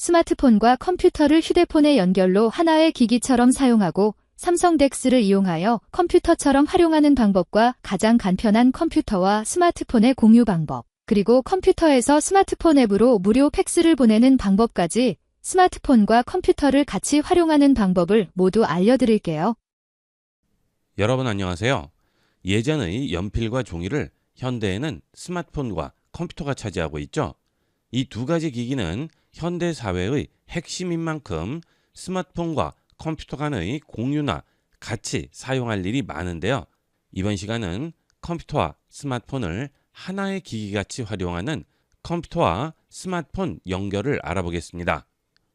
스마트폰과 컴퓨터를 휴대폰의 연결로 하나의 기기처럼 사용하고 삼성 덱스를 이용하여 컴퓨터처럼 활용하는 방법과 가장 간편한 컴퓨터와 스마트폰의 공유 방법, 그리고 컴퓨터에서 스마트폰 앱으로 무료 팩스를 보내는 방법까지 스마트폰과 컴퓨터를 같이 활용하는 방법을 모두 알려드릴게요. 여러분 안녕하세요. 예전의 연필과 종이를 현대에는 스마트폰과 컴퓨터가 차지하고 있죠. 이 두 가지 기기는 현대 사회의 핵심인 만큼 스마트폰과 컴퓨터 간의 공유나 같이 사용할 일이 많은데요. 이번 시간은 컴퓨터와 스마트폰을 하나의 기기같이 활용하는 컴퓨터와 스마트폰 연결을 알아보겠습니다.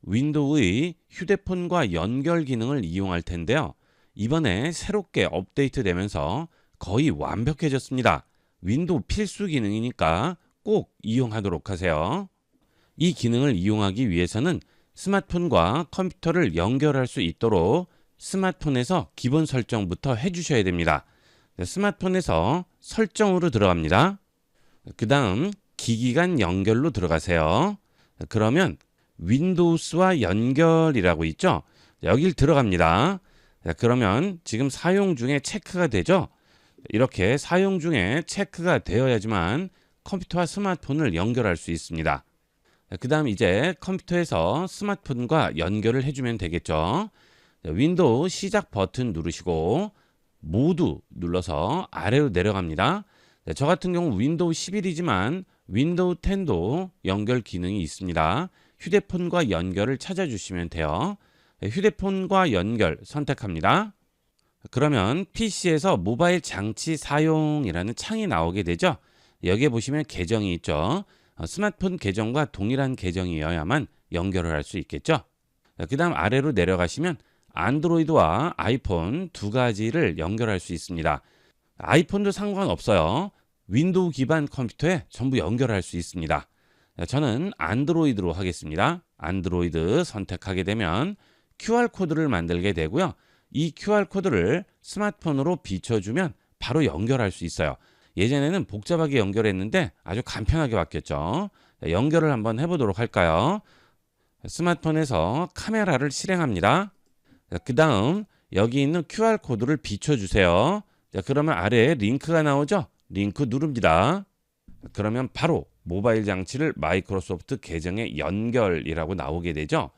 윈도우의 휴대폰과 연결 기능을 이용할 텐데요. 이번에 새롭게 업데이트되면서 거의 완벽해졌습니다. 윈도우 필수 기능이니까 꼭 이용하도록 하세요. 이 기능을 이용하기 위해서는 스마트폰과 컴퓨터를 연결할 수 있도록 스마트폰에서 기본 설정부터 해주셔야 됩니다. 스마트폰에서 설정으로 들어갑니다. 그 다음 기기 간 연결로 들어가세요. 그러면 윈도우스와 연결이라고 있죠. 여길 들어갑니다. 그러면 지금 사용 중에 체크가 되죠. 이렇게 사용 중에 체크가 되어야지만 컴퓨터와 스마트폰을 연결할 수 있습니다. 그 다음 이제 컴퓨터에서 스마트폰과 연결을 해주면 되겠죠. 윈도우 시작 버튼 누르시고 모두 눌러서 아래로 내려갑니다. 저 같은 경우 윈도우 11이지만 윈도우 10도 연결 기능이 있습니다. 휴대폰과 연결을 찾아주시면 돼요. 휴대폰과 연결 선택합니다. 그러면 PC에서 모바일 장치 사용이라는 창이 나오게 되죠. 여기에 보시면 계정이 있죠. 스마트폰 계정과 동일한 계정이어야만 연결을 할 수 있겠죠. 그 다음 아래로 내려가시면 안드로이드와 아이폰 두 가지를 연결할 수 있습니다. 아이폰도 상관없어요. 윈도우 기반 컴퓨터에 전부 연결할 수 있습니다. 저는 안드로이드로 하겠습니다. 안드로이드 선택하게 되면 QR코드를 만들게 되고요. 이 QR코드를 스마트폰으로 비춰주면 바로 연결할 수 있어요. 예전에는 복잡하게 연결했는데 아주 간편하게 바뀌었죠. 연결을 한번 해보도록 할까요? 스마트폰에서 카메라를 실행합니다. 그 다음 여기 있는 QR코드를 비춰주세요. 그러면 아래에 링크가 나오죠? 링크 누릅니다. 그러면 바로 모바일 장치를 마이크로소프트 계정에 연결이라고 나오게 되죠.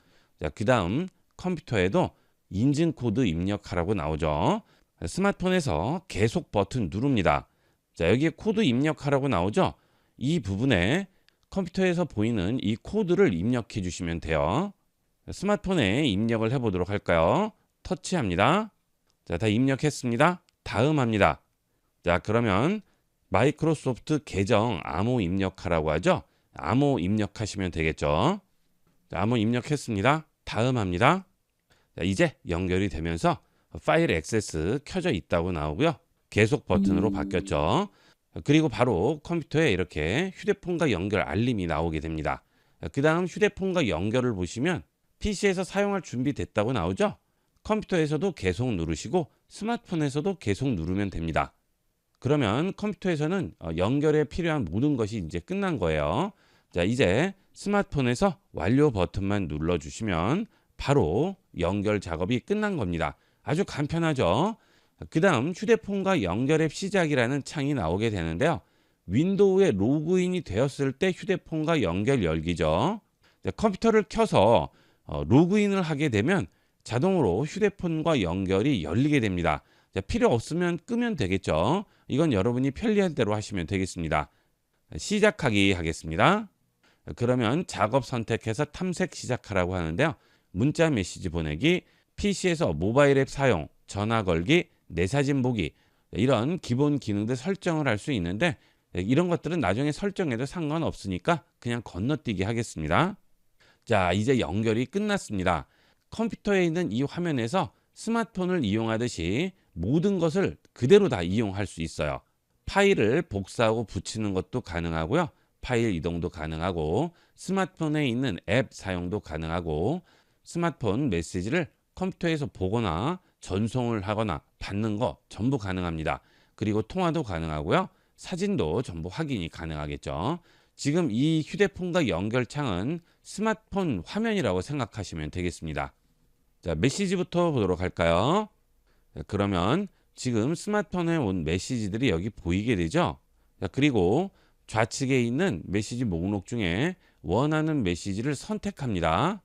그 다음 컴퓨터에도 인증코드 입력하라고 나오죠. 스마트폰에서 계속 버튼 누릅니다. 자, 여기에 코드 입력하라고 나오죠. 이 부분에 컴퓨터에서 보이는 이 코드를 입력해 주시면 돼요. 스마트폰에 입력을 해보도록 할까요? 터치합니다. 자, 다 입력했습니다. 다음 합니다. 자, 그러면 마이크로소프트 계정 암호 입력하라고 하죠. 암호 입력하시면 되겠죠. 자, 암호 입력했습니다. 다음 합니다. 자, 이제 연결이 되면서 파일 액세스 켜져 있다고 나오고요. 계속 버튼으로 바뀌었죠. 그리고 바로 컴퓨터에 이렇게 휴대폰과 연결 알림이 나오게 됩니다. 그 다음 휴대폰과 연결을 보시면 PC에서 사용할 준비됐다고 나오죠. 컴퓨터에서도 계속 누르시고 스마트폰에서도 계속 누르면 됩니다. 그러면 컴퓨터에서는 연결에 필요한 모든 것이 이제 끝난 거예요. 자, 이제 스마트폰에서 완료 버튼만 눌러주시면 바로 연결 작업이 끝난 겁니다. 아주 간편하죠. 그 다음 휴대폰과 연결 앱 시작이라는 창이 나오게 되는데요. 윈도우에 로그인이 되었을 때 휴대폰과 연결 열기죠. 컴퓨터를 켜서 로그인을 하게 되면 자동으로 휴대폰과 연결이 열리게 됩니다. 필요 없으면 끄면 되겠죠. 이건 여러분이 편리한 대로 하시면 되겠습니다. 시작하기 하겠습니다. 그러면 작업 선택해서 탐색 시작하라고 하는데요. 문자 메시지 보내기, PC에서 모바일 앱 사용, 전화 걸기, 내 사진 보기, 이런 기본 기능들 설정을 할 수 있는데 이런 것들은 나중에 설정해도 상관없으니까 그냥 건너뛰기 하겠습니다. 자, 이제 연결이 끝났습니다. 컴퓨터에 있는 이 화면에서 스마트폰을 이용하듯이 모든 것을 그대로 다 이용할 수 있어요. 파일을 복사하고 붙이는 것도 가능하고요. 파일 이동도 가능하고 스마트폰에 있는 앱 사용도 가능하고 스마트폰 메시지를 컴퓨터에서 보거나 전송을 하거나 받는 거 전부 가능합니다. 그리고 통화도 가능하고요. 사진도 전부 확인이 가능하겠죠. 지금 이 휴대폰과 연결창은 스마트폰 화면이라고 생각하시면 되겠습니다. 자, 메시지부터 보도록 할까요? 자, 그러면 지금 스마트폰에 온 메시지들이 여기 보이게 되죠? 자, 그리고 좌측에 있는 메시지 목록 중에 원하는 메시지를 선택합니다.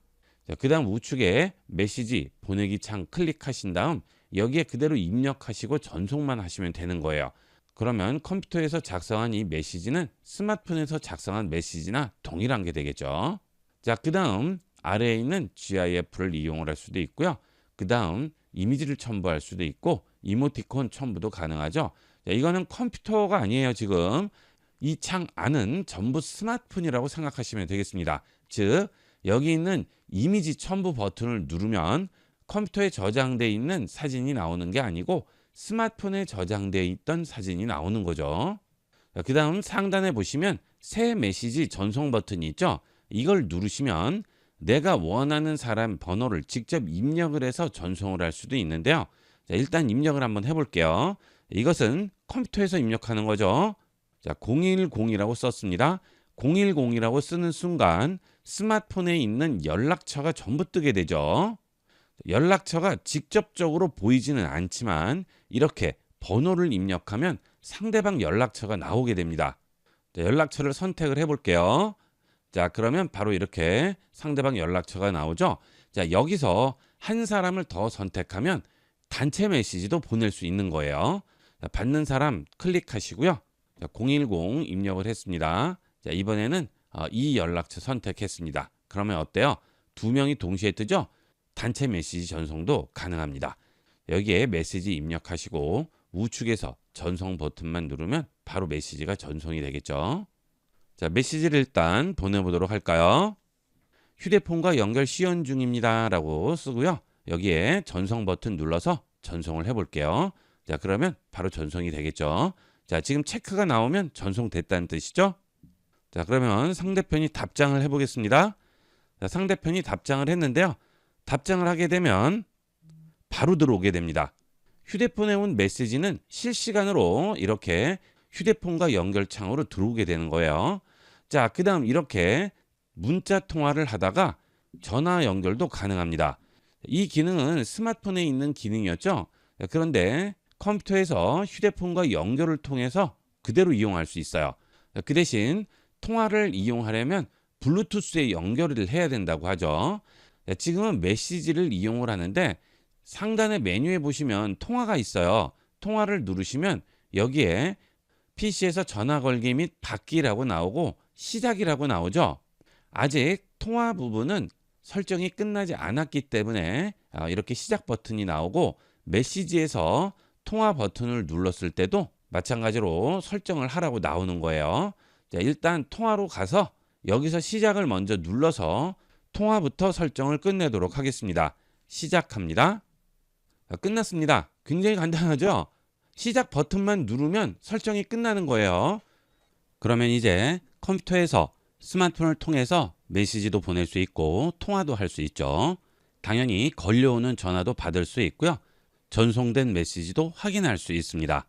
자, 그 다음 우측에 메시지 보내기 창 클릭하신 다음 여기에 그대로 입력하시고 전송만 하시면 되는 거예요. 그러면 컴퓨터에서 작성한 이 메시지는 스마트폰에서 작성한 메시지나 동일한 게 되겠죠. 자, 그 다음 아래에 있는 GIF를 이용을 할 수도 있고요. 그 다음 이미지를 첨부할 수도 있고 이모티콘 첨부도 가능하죠. 자, 이거는 컴퓨터가 아니에요. 지금 이 창 안은 전부 스마트폰이라고 생각하시면 되겠습니다. 즉 여기 있는 이미지 첨부 버튼을 누르면 컴퓨터에 저장되어 있는 사진이 나오는 게 아니고 스마트폰에 저장되어 있던 사진이 나오는 거죠. 그 다음 상단에 보시면 새 메시지 전송 버튼이 있죠. 이걸 누르시면 내가 원하는 사람 번호를 직접 입력을 해서 전송을 할 수도 있는데요. 자, 일단 입력을 한번 해볼게요. 이것은 컴퓨터에서 입력하는 거죠. 자, 010이라고 썼습니다. 010이라고 쓰는 순간 스마트폰에 있는 연락처가 전부 뜨게 되죠. 연락처가 직접적으로 보이지는 않지만 이렇게 번호를 입력하면 상대방 연락처가 나오게 됩니다. 자, 연락처를 선택을 해볼게요. 자, 그러면 바로 이렇게 상대방 연락처가 나오죠. 자, 여기서 한 사람을 더 선택하면 단체 메시지도 보낼 수 있는 거예요. 자, 받는 사람 클릭하시고요. 자, 010 입력을 했습니다. 자, 이번에는 이 연락처 선택했습니다. 그러면 어때요? 두 명이 동시에 뜨죠? 단체 메시지 전송도 가능합니다. 여기에 메시지 입력하시고 우측에서 전송 버튼만 누르면 바로 메시지가 전송이 되겠죠. 자, 메시지를 일단 보내보도록 할까요? 휴대폰과 연결 시연 중입니다 라고 쓰고요. 여기에 전송 버튼 눌러서 전송을 해볼게요. 자, 그러면 바로 전송이 되겠죠. 자, 지금 체크가 나오면 전송됐다는 뜻이죠. 자, 그러면 상대편이 답장을 해보겠습니다. 자, 상대편이 답장을 했는데요. 답장을 하게 되면 바로 들어오게 됩니다. 휴대폰에 온 메시지는 실시간으로 이렇게 휴대폰과 연결창으로 들어오게 되는 거예요. 자, 그 다음 이렇게 문자 통화를 하다가 전화 연결도 가능합니다. 이 기능은 스마트폰에 있는 기능이었죠. 그런데 컴퓨터에서 휴대폰과 연결을 통해서 그대로 이용할 수 있어요. 그 대신 통화를 이용하려면 블루투스에 연결을 해야 된다고 하죠. 지금은 메시지를 이용을 하는데 상단의 메뉴에 보시면 통화가 있어요. 통화를 누르시면 여기에 PC에서 전화 걸기 및 받기라고 나오고 시작이라고 나오죠. 아직 통화 부분은 설정이 끝나지 않았기 때문에 이렇게 시작 버튼이 나오고 메시지에서 통화 버튼을 눌렀을 때도 마찬가지로 설정을 하라고 나오는 거예요. 자, 일단 통화로 가서 여기서 시작을 먼저 눌러서 통화부터 설정을 끝내도록 하겠습니다. 시작합니다. 자, 끝났습니다. 굉장히 간단하죠? 시작 버튼만 누르면 설정이 끝나는 거예요. 그러면 이제 컴퓨터에서 스마트폰을 통해서 메시지도 보낼 수 있고 통화도 할 수 있죠. 당연히 걸려오는 전화도 받을 수 있고요. 전송된 메시지도 확인할 수 있습니다.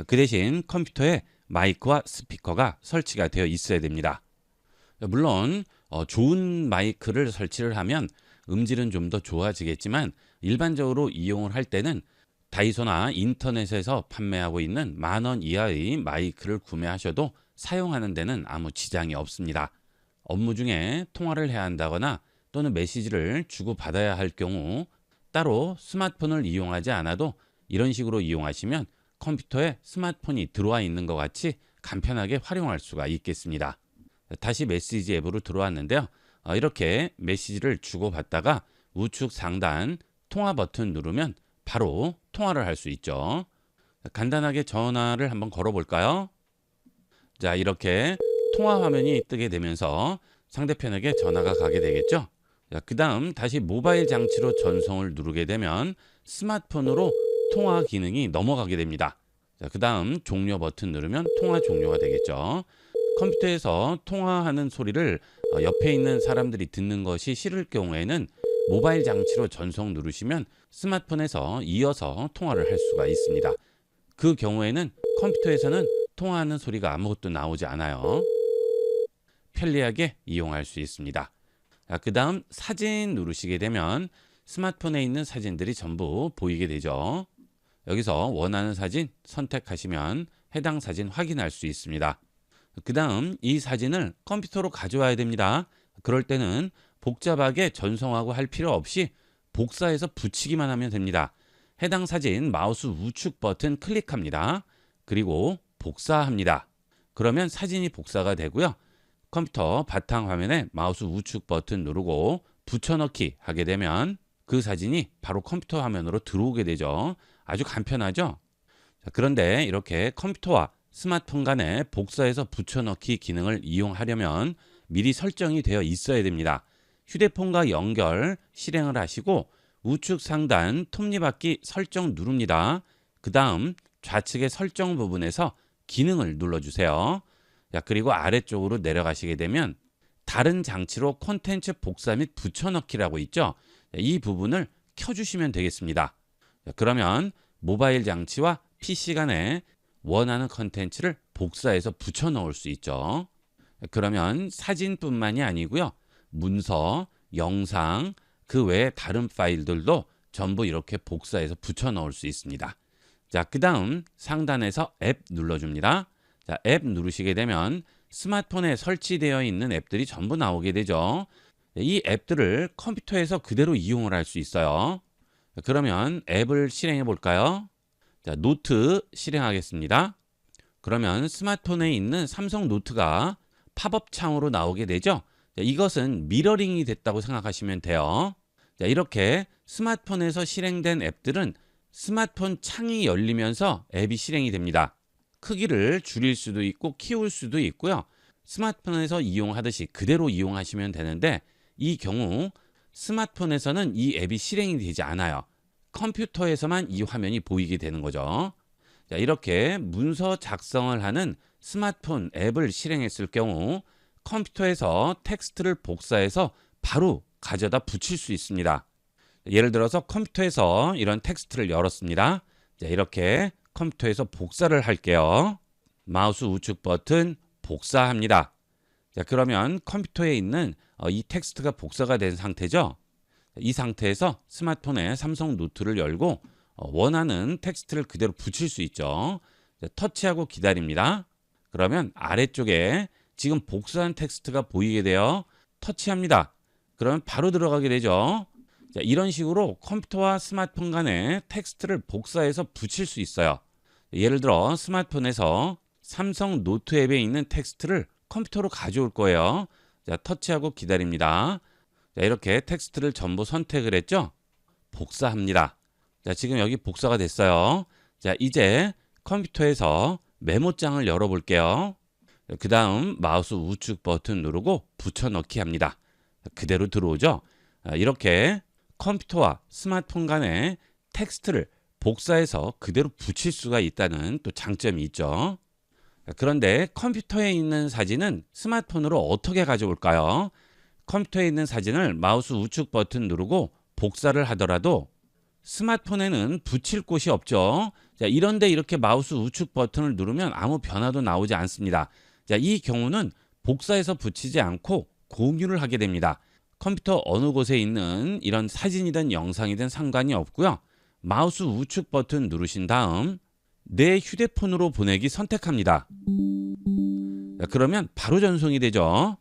그 대신 컴퓨터에 마이크와 스피커가 설치가 되어 있어야 됩니다. 물론 좋은 마이크를 설치를 하면 음질은 좀 더 좋아지겠지만 일반적으로 이용을 할 때는 다이소나 인터넷에서 판매하고 있는 10,000원 이하의 마이크를 구매하셔도 사용하는 데는 아무 지장이 없습니다. 업무 중에 통화를 해야 한다거나 또는 메시지를 주고받아야 할 경우 따로 스마트폰을 이용하지 않아도 이런 식으로 이용하시면 컴퓨터에 스마트폰이 들어와 있는 것 같이 간편하게 활용할 수가 있겠습니다. 다시 메시지 앱으로 들어왔는데요. 이렇게 메시지를 주고받다가 우측 상단 통화 버튼 누르면 바로 통화를 할 수 있죠. 간단하게 전화를 한번 걸어볼까요? 자, 이렇게 통화 화면이 뜨게 되면서 상대편에게 전화가 가게 되겠죠. 자, 그 다음 다시 모바일 장치로 전송을 누르게 되면 스마트폰으로 통화 기능이 넘어가게 됩니다. 자, 그 다음 종료 버튼 누르면 통화 종료가 되겠죠. 컴퓨터에서 통화하는 소리를 옆에 있는 사람들이 듣는 것이 싫을 경우에는 모바일 장치로 전송 누르시면 스마트폰에서 이어서 통화를 할 수가 있습니다. 그 경우에는 컴퓨터에서는 통화하는 소리가 아무것도 나오지 않아요. 편리하게 이용할 수 있습니다. 그 다음 사진 누르시게 되면 스마트폰에 있는 사진들이 전부 보이게 되죠. 여기서 원하는 사진 선택하시면 해당 사진 확인할 수 있습니다. 그 다음 이 사진을 컴퓨터로 가져와야 됩니다. 그럴 때는 복잡하게 전송하고 할 필요 없이 복사해서 붙이기만 하면 됩니다. 해당 사진 마우스 우측 버튼 클릭합니다. 그리고 복사합니다. 그러면 사진이 복사가 되고요. 컴퓨터 바탕화면에 마우스 우측 버튼 누르고 붙여넣기 하게 되면 그 사진이 바로 컴퓨터 화면으로 들어오게 되죠. 아주 간편하죠? 자, 그런데 이렇게 컴퓨터와 스마트폰 간에 복사해서 붙여넣기 기능을 이용하려면 미리 설정이 되어 있어야 됩니다. 휴대폰과 연결 실행을 하시고 우측 상단 톱니바퀴 설정 누릅니다. 그 다음 좌측의 설정 부분에서 기능을 눌러주세요. 자, 그리고 아래쪽으로 내려가시게 되면 다른 장치로 콘텐츠 복사 및 붙여넣기라고 있죠. 이 부분을 켜주시면 되겠습니다. 자, 그러면 모바일 장치와 PC 간에 원하는 콘텐츠를 복사해서 붙여넣을 수 있죠. 그러면 사진뿐만이 아니고요. 문서, 영상, 그 외에 다른 파일들도 전부 이렇게 복사해서 붙여넣을 수 있습니다. 자, 그 다음 상단에서 앱 눌러줍니다. 자, 앱 누르시게 되면 스마트폰에 설치되어 있는 앱들이 전부 나오게 되죠. 이 앱들을 컴퓨터에서 그대로 이용을 할 수 있어요. 그러면 앱을 실행해 볼까요? 자, 노트 실행하겠습니다. 그러면 스마트폰에 있는 삼성 노트가 팝업 창으로 나오게 되죠. 자, 이것은 미러링이 됐다고 생각하시면 돼요. 자, 이렇게 스마트폰에서 실행된 앱들은 스마트폰 창이 열리면서 앱이 실행이 됩니다. 크기를 줄일 수도 있고 키울 수도 있고요. 스마트폰에서 이용하듯이 그대로 이용하시면 되는데 이 경우 스마트폰에서는 이 앱이 실행이 되지 않아요. 컴퓨터에서만 이 화면이 보이게 되는 거죠. 자, 이렇게 문서 작성을 하는 스마트폰 앱을 실행했을 경우 컴퓨터에서 텍스트를 복사해서 바로 가져다 붙일 수 있습니다. 예를 들어서 컴퓨터에서 이런 텍스트를 열었습니다. 자, 이렇게 컴퓨터에서 복사를 할게요. 마우스 우측 버튼 복사합니다. 자, 그러면 컴퓨터에 있는 이 텍스트가 복사가 된 상태죠. 이 상태에서 스마트폰에 삼성 노트를 열고 원하는 텍스트를 그대로 붙일 수 있죠. 자, 터치하고 기다립니다. 그러면 아래쪽에 지금 복사한 텍스트가 보이게 돼요. 터치합니다. 그러면 바로 들어가게 되죠. 자, 이런 식으로 컴퓨터와 스마트폰 간에 텍스트를 복사해서 붙일 수 있어요. 예를 들어 스마트폰에서 삼성 노트 앱에 있는 텍스트를 컴퓨터로 가져올 거예요. 자, 터치하고 기다립니다. 자, 이렇게 텍스트를 전부 선택을 했죠. 복사합니다. 자, 지금 여기 복사가 됐어요. 자, 이제 컴퓨터에서 메모장을 열어볼게요. 그 다음 마우스 우측 버튼 누르고 붙여넣기 합니다. 그대로 들어오죠. 이렇게 컴퓨터와 스마트폰 간에 텍스트를 복사해서 그대로 붙일 수가 있다는 또 장점이 있죠. 그런데 컴퓨터에 있는 사진은 스마트폰으로 어떻게 가져올까요? 컴퓨터에 있는 사진을 마우스 우측 버튼 누르고 복사를 하더라도 스마트폰에는 붙일 곳이 없죠. 자, 이런데 이렇게 마우스 우측 버튼을 누르면 아무 변화도 나오지 않습니다. 자, 이 경우는 복사해서 붙이지 않고 공유를 하게 됩니다. 컴퓨터 어느 곳에 있는 이런 사진이든 영상이든 상관이 없고요. 마우스 우측 버튼 누르신 다음 내 휴대폰으로 보내기 선택합니다. 자, 그러면 바로 전송이 되죠.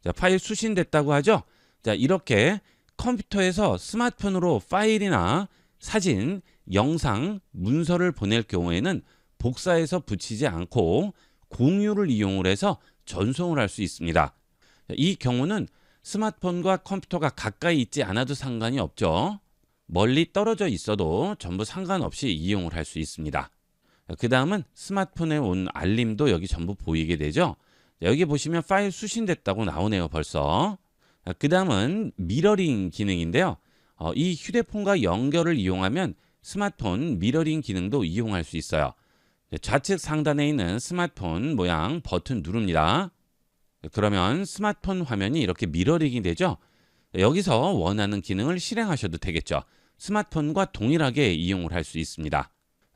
자, 파일 수신됐다고 하죠. 자, 이렇게 컴퓨터에서 스마트폰으로 파일이나 사진, 영상, 문서를 보낼 경우에는 복사해서 붙이지 않고 공유를 이용을 해서 전송을 할 수 있습니다. 이 경우는 스마트폰과 컴퓨터가 가까이 있지 않아도 상관이 없죠. 멀리 떨어져 있어도 전부 상관없이 이용을 할 수 있습니다. 그 다음은 스마트폰에 온 알림도 여기 전부 보이게 되죠. 여기 보시면 파일 수신됐다고 나오네요, 벌써. 그 다음은 미러링 기능인데요. 이 휴대폰과 연결을 이용하면 스마트폰 미러링 기능도 이용할 수 있어요. 좌측 상단에 있는 스마트폰 모양 버튼 누릅니다. 그러면 스마트폰 화면이 이렇게 미러링이 되죠. 여기서 원하는 기능을 실행하셔도 되겠죠. 스마트폰과 동일하게 이용을 할 수 있습니다.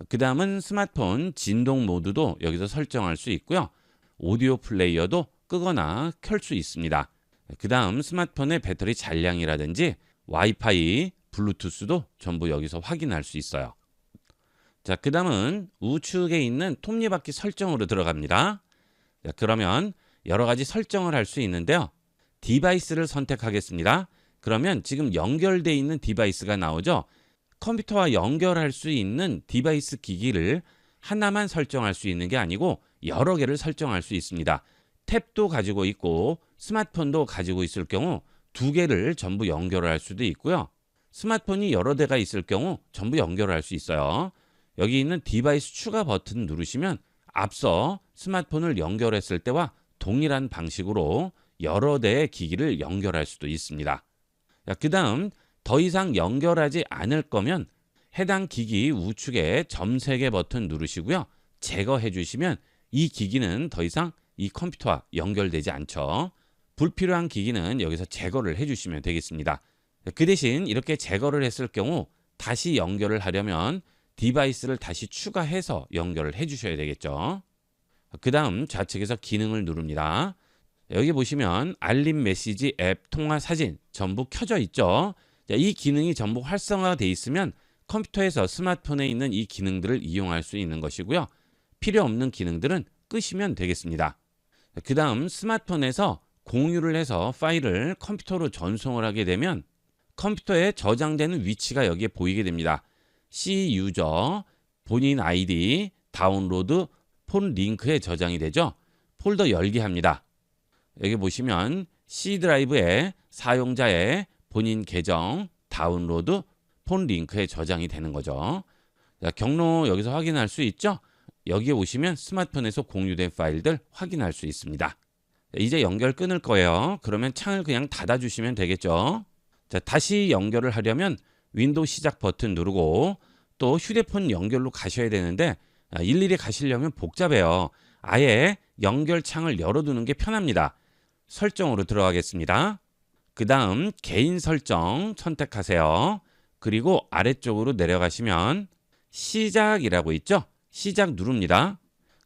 그 다음은 스마트폰 진동 모드도 여기서 설정할 수 있고요. 오디오 플레이어도 끄거나 켤 수 있습니다. 그 다음 스마트폰의 배터리 잔량이라든지 와이파이, 블루투스도 전부 여기서 확인할 수 있어요. 자, 그 다음은 우측에 있는 톱니바퀴 설정으로 들어갑니다. 자, 그러면 여러 가지 설정을 할 수 있는데요. 디바이스를 선택하겠습니다. 그러면 지금 연결되어 있는 디바이스가 나오죠. 컴퓨터와 연결할 수 있는 디바이스 기기를 하나만 설정할 수 있는 게 아니고 여러 개를 설정할 수 있습니다. 탭도 가지고 있고 스마트폰도 가지고 있을 경우 두 개를 전부 연결할 수도 있고요. 스마트폰이 여러 대가 있을 경우 전부 연결할 수 있어요. 여기 있는 디바이스 추가 버튼 누르시면 앞서 스마트폰을 연결했을 때와 동일한 방식으로 여러 대의 기기를 연결할 수도 있습니다. 그 다음 더 이상 연결하지 않을 거면 해당 기기 우측에 점 3개 버튼 누르시고요. 제거해 주시면 이 기기는 더 이상 이 컴퓨터와 연결되지 않죠. 불필요한 기기는 여기서 제거를 해 주시면 되겠습니다. 그 대신 이렇게 제거를 했을 경우 다시 연결을 하려면 디바이스를 다시 추가해서 연결을 해 주셔야 되겠죠. 그 다음 좌측에서 기능을 누릅니다. 여기 보시면 알림 메시지, 앱, 통화, 사진 전부 켜져 있죠. 이 기능이 전부 활성화되어 있으면 컴퓨터에서 스마트폰에 있는 이 기능들을 이용할 수 있는 것이고요. 필요 없는 기능들은 끄시면 되겠습니다. 그 다음 스마트폰에서 공유를 해서 파일을 컴퓨터로 전송을 하게 되면 컴퓨터에 저장되는 위치가 여기에 보이게 됩니다. C 유저, 본인 아이디, 다운로드, 폰 링크에 저장이 되죠. 폴더 열기 합니다. 여기 보시면 C 드라이브에 사용자의 본인 계정, 다운로드, 폰 링크에 저장이 되는 거죠. 자, 경로 여기서 확인할 수 있죠. 여기에 오시면 스마트폰에서 공유된 파일들 확인할 수 있습니다. 이제 연결 끊을 거예요. 그러면 창을 그냥 닫아주시면 되겠죠. 자, 다시 연결을 하려면 윈도우 시작 버튼 누르고 또 휴대폰 연결로 가셔야 되는데 일일이 가시려면 복잡해요. 아예 연결 창을 열어두는 게 편합니다. 설정으로 들어가겠습니다. 그 다음 개인 설정 선택하세요. 그리고 아래쪽으로 내려가시면 시작이라고 있죠. 시작 누릅니다.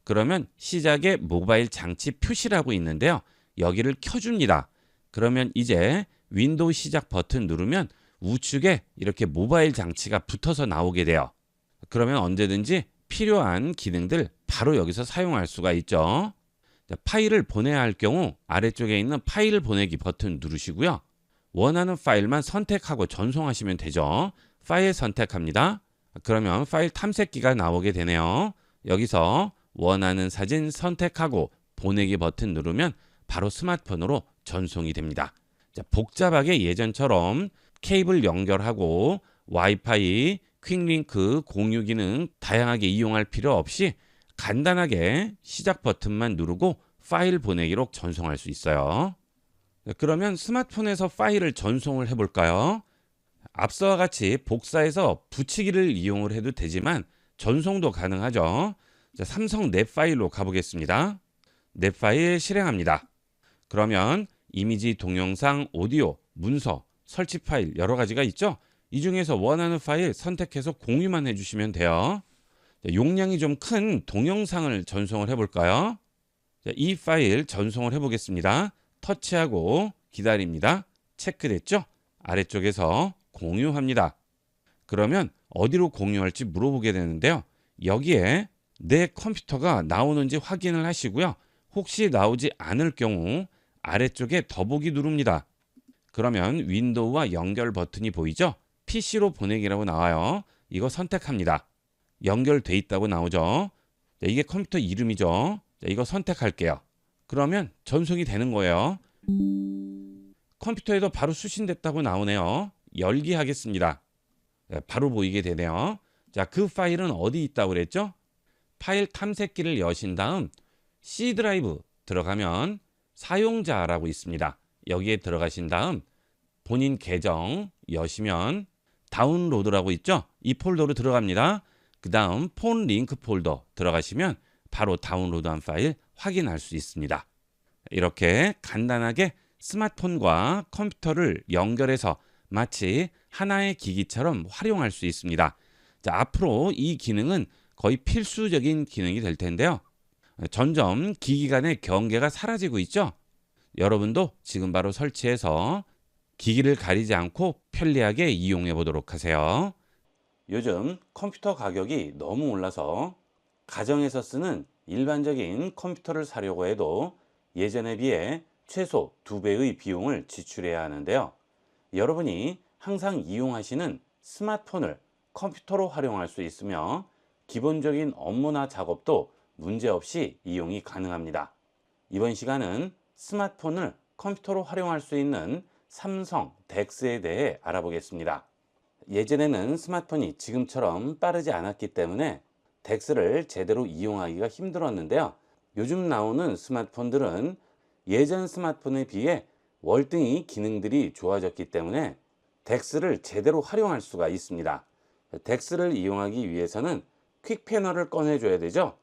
그러면 시작에 모바일 장치 표시라고 있는데요. 여기를 켜줍니다. 그러면 이제 윈도우 시작 버튼 누르면 우측에 이렇게 모바일 장치가 붙어서 나오게 돼요. 그러면 언제든지 필요한 기능들 바로 여기서 사용할 수가 있죠. 파일을 보내야 할 경우 아래쪽에 있는 파일 보내기 버튼 누르시고요. 원하는 파일만 선택하고 전송하시면 되죠. 파일 선택합니다. 그러면 파일 탐색기가 나오게 되네요. 여기서 원하는 사진 선택하고 보내기 버튼 누르면 바로 스마트폰으로 전송이 됩니다. 자, 복잡하게 예전처럼 케이블 연결하고 와이파이, 퀵링크, 공유 기능 다양하게 이용할 필요 없이 간단하게 시작 버튼만 누르고 파일 보내기로 전송할 수 있어요. 그러면 스마트폰에서 파일을 전송을 해볼까요? 앞서와 같이 복사해서 붙이기를 이용을 해도 되지만 전송도 가능하죠. 자, 삼성 넷 파일로 가보겠습니다. 넷 파일 실행합니다. 그러면 이미지, 동영상, 오디오, 문서, 설치 파일 여러 가지가 있죠. 이 중에서 원하는 파일 선택해서 공유만 해주시면 돼요. 자, 용량이 좀 큰 동영상을 전송을 해볼까요? 자, 이 파일 전송을 해보겠습니다. 터치하고 기다립니다. 체크됐죠? 아래쪽에서 공유합니다. 그러면 어디로 공유할지 물어보게 되는데요. 여기에 내 컴퓨터가 나오는지 확인을 하시고요. 혹시 나오지 않을 경우 아래쪽에 더보기 누릅니다. 그러면 윈도우와 연결 버튼이 보이죠? PC로 보내기라고 나와요. 이거 선택합니다. 연결돼 있다고 나오죠? 자, 이게 컴퓨터 이름이죠? 자, 이거 선택할게요. 그러면 전송이 되는 거예요. 컴퓨터에도 바로 수신됐다고 나오네요. 열기 하겠습니다. 네, 바로 보이게 되네요. 자, 그 파일은 어디 있다고 그랬죠? 파일 탐색기를 여신 다음 C 드라이브 들어가면 사용자라고 있습니다. 여기에 들어가신 다음 본인 계정 여시면 다운로드라고 있죠? 이 폴더로 들어갑니다. 그 다음 폰 링크 폴더 들어가시면 바로 다운로드한 파일 확인할 수 있습니다. 이렇게 간단하게 스마트폰과 컴퓨터를 연결해서 마치 하나의 기기처럼 활용할 수 있습니다. 자, 앞으로 이 기능은 거의 필수적인 기능이 될 텐데요. 점점 기기 간의 경계가 사라지고 있죠. 여러분도 지금 바로 설치해서 기기를 가리지 않고 편리하게 이용해 보도록 하세요. 요즘 컴퓨터 가격이 너무 올라서 가정에서 쓰는 일반적인 컴퓨터를 사려고 해도 예전에 비해 최소 2배의 비용을 지출해야 하는데요. 여러분이 항상 이용하시는 스마트폰을 컴퓨터로 활용할 수 있으며 기본적인 업무나 작업도 문제없이 이용이 가능합니다. 이번 시간은 스마트폰을 컴퓨터로 활용할 수 있는 삼성 덱스에 대해 알아보겠습니다. 예전에는 스마트폰이 지금처럼 빠르지 않았기 때문에 덱스를 제대로 이용하기가 힘들었는데요. 요즘 나오는 스마트폰들은 예전 스마트폰에 비해 월등히 기능들이 좋아졌기 때문에 덱스를 제대로 활용할 수가 있습니다. 덱스를 이용하기 위해서는 퀵 패널을 꺼내줘야 되죠.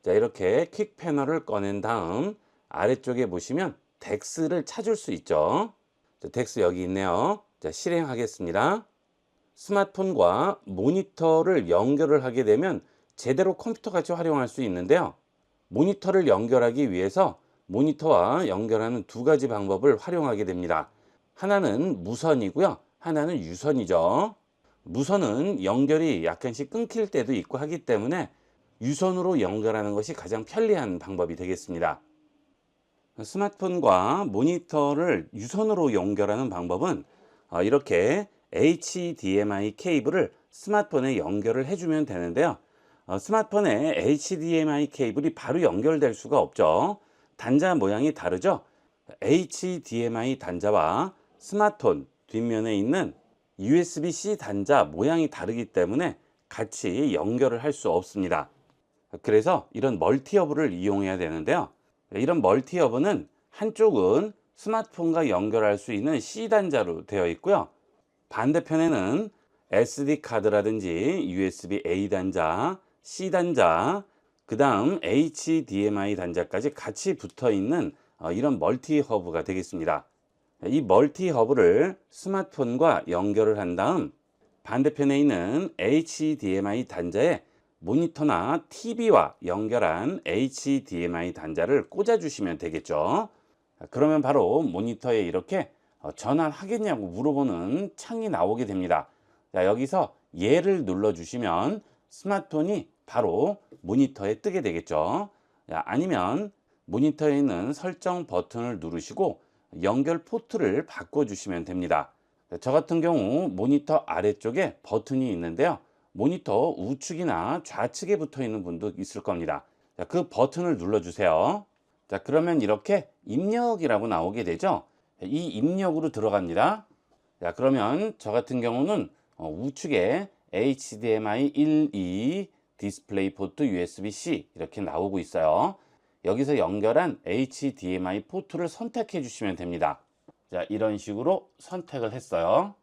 자, 이렇게 퀵 패널을 꺼낸 다음 아래쪽에 보시면 덱스를 찾을 수 있죠. 자, 덱스 여기 있네요. 자, 실행하겠습니다. 스마트폰과 모니터를 연결을 하게 되면 제대로 컴퓨터 같이 활용할 수 있는데요. 모니터를 연결하기 위해서 모니터와 연결하는 두 가지 방법을 활용하게 됩니다. 하나는 무선이고요. 하나는 유선이죠. 무선은 연결이 약간씩 끊길 때도 있고 하기 때문에 유선으로 연결하는 것이 가장 편리한 방법이 되겠습니다. 스마트폰과 모니터를 유선으로 연결하는 방법은 이렇게 HDMI 케이블을 스마트폰에 연결을 해주면 되는데요. 스마트폰에 HDMI 케이블이 바로 연결될 수가 없죠. 단자 모양이 다르죠. HDMI 단자와 스마트폰 뒷면에 있는 USB-C 단자 모양이 다르기 때문에 같이 연결을 할 수 없습니다. 그래서 이런 멀티허브를 이용해야 되는데요. 이런 멀티허브는 한쪽은 스마트폰과 연결할 수 있는 C 단자로 되어 있고요. 반대편에는 SD 카드라든지 USB-A 단자, C 단자, 그 다음 HDMI 단자까지 같이 붙어 있는 이런 멀티 허브가 되겠습니다. 이 멀티 허브를 스마트폰과 연결을 한 다음 반대편에 있는 HDMI 단자에 모니터나 TV와 연결한 HDMI 단자를 꽂아 주시면 되겠죠. 그러면 바로 모니터에 이렇게 전환하겠냐고 물어보는 창이 나오게 됩니다. 자, 여기서 예를 눌러 주시면 스마트폰이 바로 모니터에 뜨게 되겠죠. 자, 아니면 모니터에 있는 설정 버튼을 누르시고 연결 포트를 바꿔 주시면 됩니다. 저 같은 경우 모니터 아래쪽에 버튼이 있는데요. 모니터 우측이나 좌측에 붙어 있는 분도 있을 겁니다. 자, 그 버튼을 눌러 주세요. 자, 그러면 이렇게 입력이라고 나오게 되죠. 이 입력으로 들어갑니다. 자, 그러면 저 같은 경우는 우측에 HDMI 1, 2, 디스플레이 포트 USB-C 이렇게 나오고 있어요. 여기서 연결한 HDMI 포트를 선택해 주시면 됩니다. 자, 이런 식으로 선택을 했어요.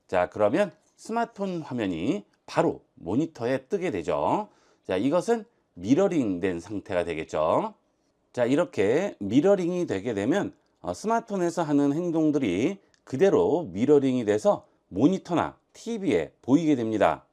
자, 그러면 스마트폰 화면이 바로 모니터에 뜨게 되죠. 자, 이것은 미러링 된 상태가 되겠죠. 자, 이렇게 미러링이 되게 되면 스마트폰에서 하는 행동들이 그대로 미러링이 돼서 모니터나 TV에 보이게 됩니다.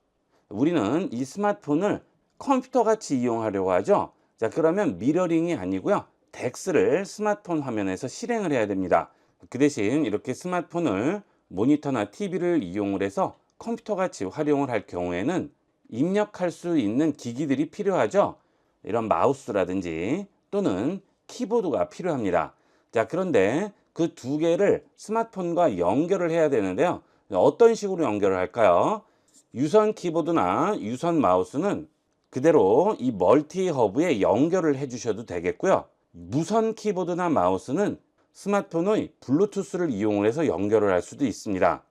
우리는 이 스마트폰을 컴퓨터 같이 이용하려고 하죠. 자, 그러면 미러링이 아니고요. 덱스를 스마트폰 화면에서 실행을 해야 됩니다. 그 대신 이렇게 스마트폰을 모니터나 TV를 이용을 해서 컴퓨터 같이 활용을 할 경우에는 입력할 수 있는 기기들이 필요하죠. 이런 마우스라든지 또는 키보드가 필요합니다. 자, 그런데 그 두 개를 스마트폰과 연결을 해야 되는데요. 어떤 식으로 연결을 할까요? 유선 키보드나 유선 마우스는 그대로 이 멀티 허브에 연결을 해 주셔도 되겠고요. 무선 키보드나 마우스는 스마트폰의 블루투스를 이용을 해서 연결을 할 수도 있습니다.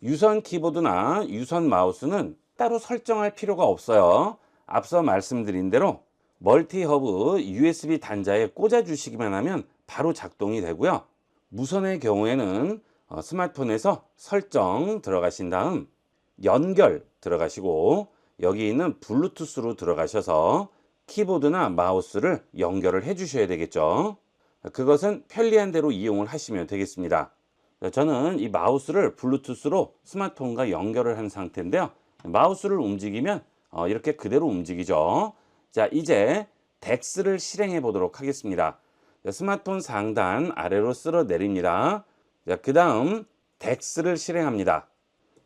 유선 키보드나 유선 마우스는 따로 설정할 필요가 없어요. 앞서 말씀드린 대로 멀티 허브 USB 단자에 꽂아 주시기만 하면 바로 작동이 되고요. 무선의 경우에는 스마트폰에서 설정 들어가신 다음 연결 들어가시고 여기 있는 블루투스로 들어가셔서 키보드나 마우스를 연결을 해 주셔야 되겠죠. 그것은 편리한 대로 이용을 하시면 되겠습니다. 저는 이 마우스를 블루투스로 스마트폰과 연결을 한 상태인데요. 마우스를 움직이면 이렇게 그대로 움직이죠. 자, 이제 덱스를 실행해 보도록 하겠습니다. 자, 스마트폰 상단 아래로 쓸어 내립니다. 자, 그 다음 덱스를 실행합니다.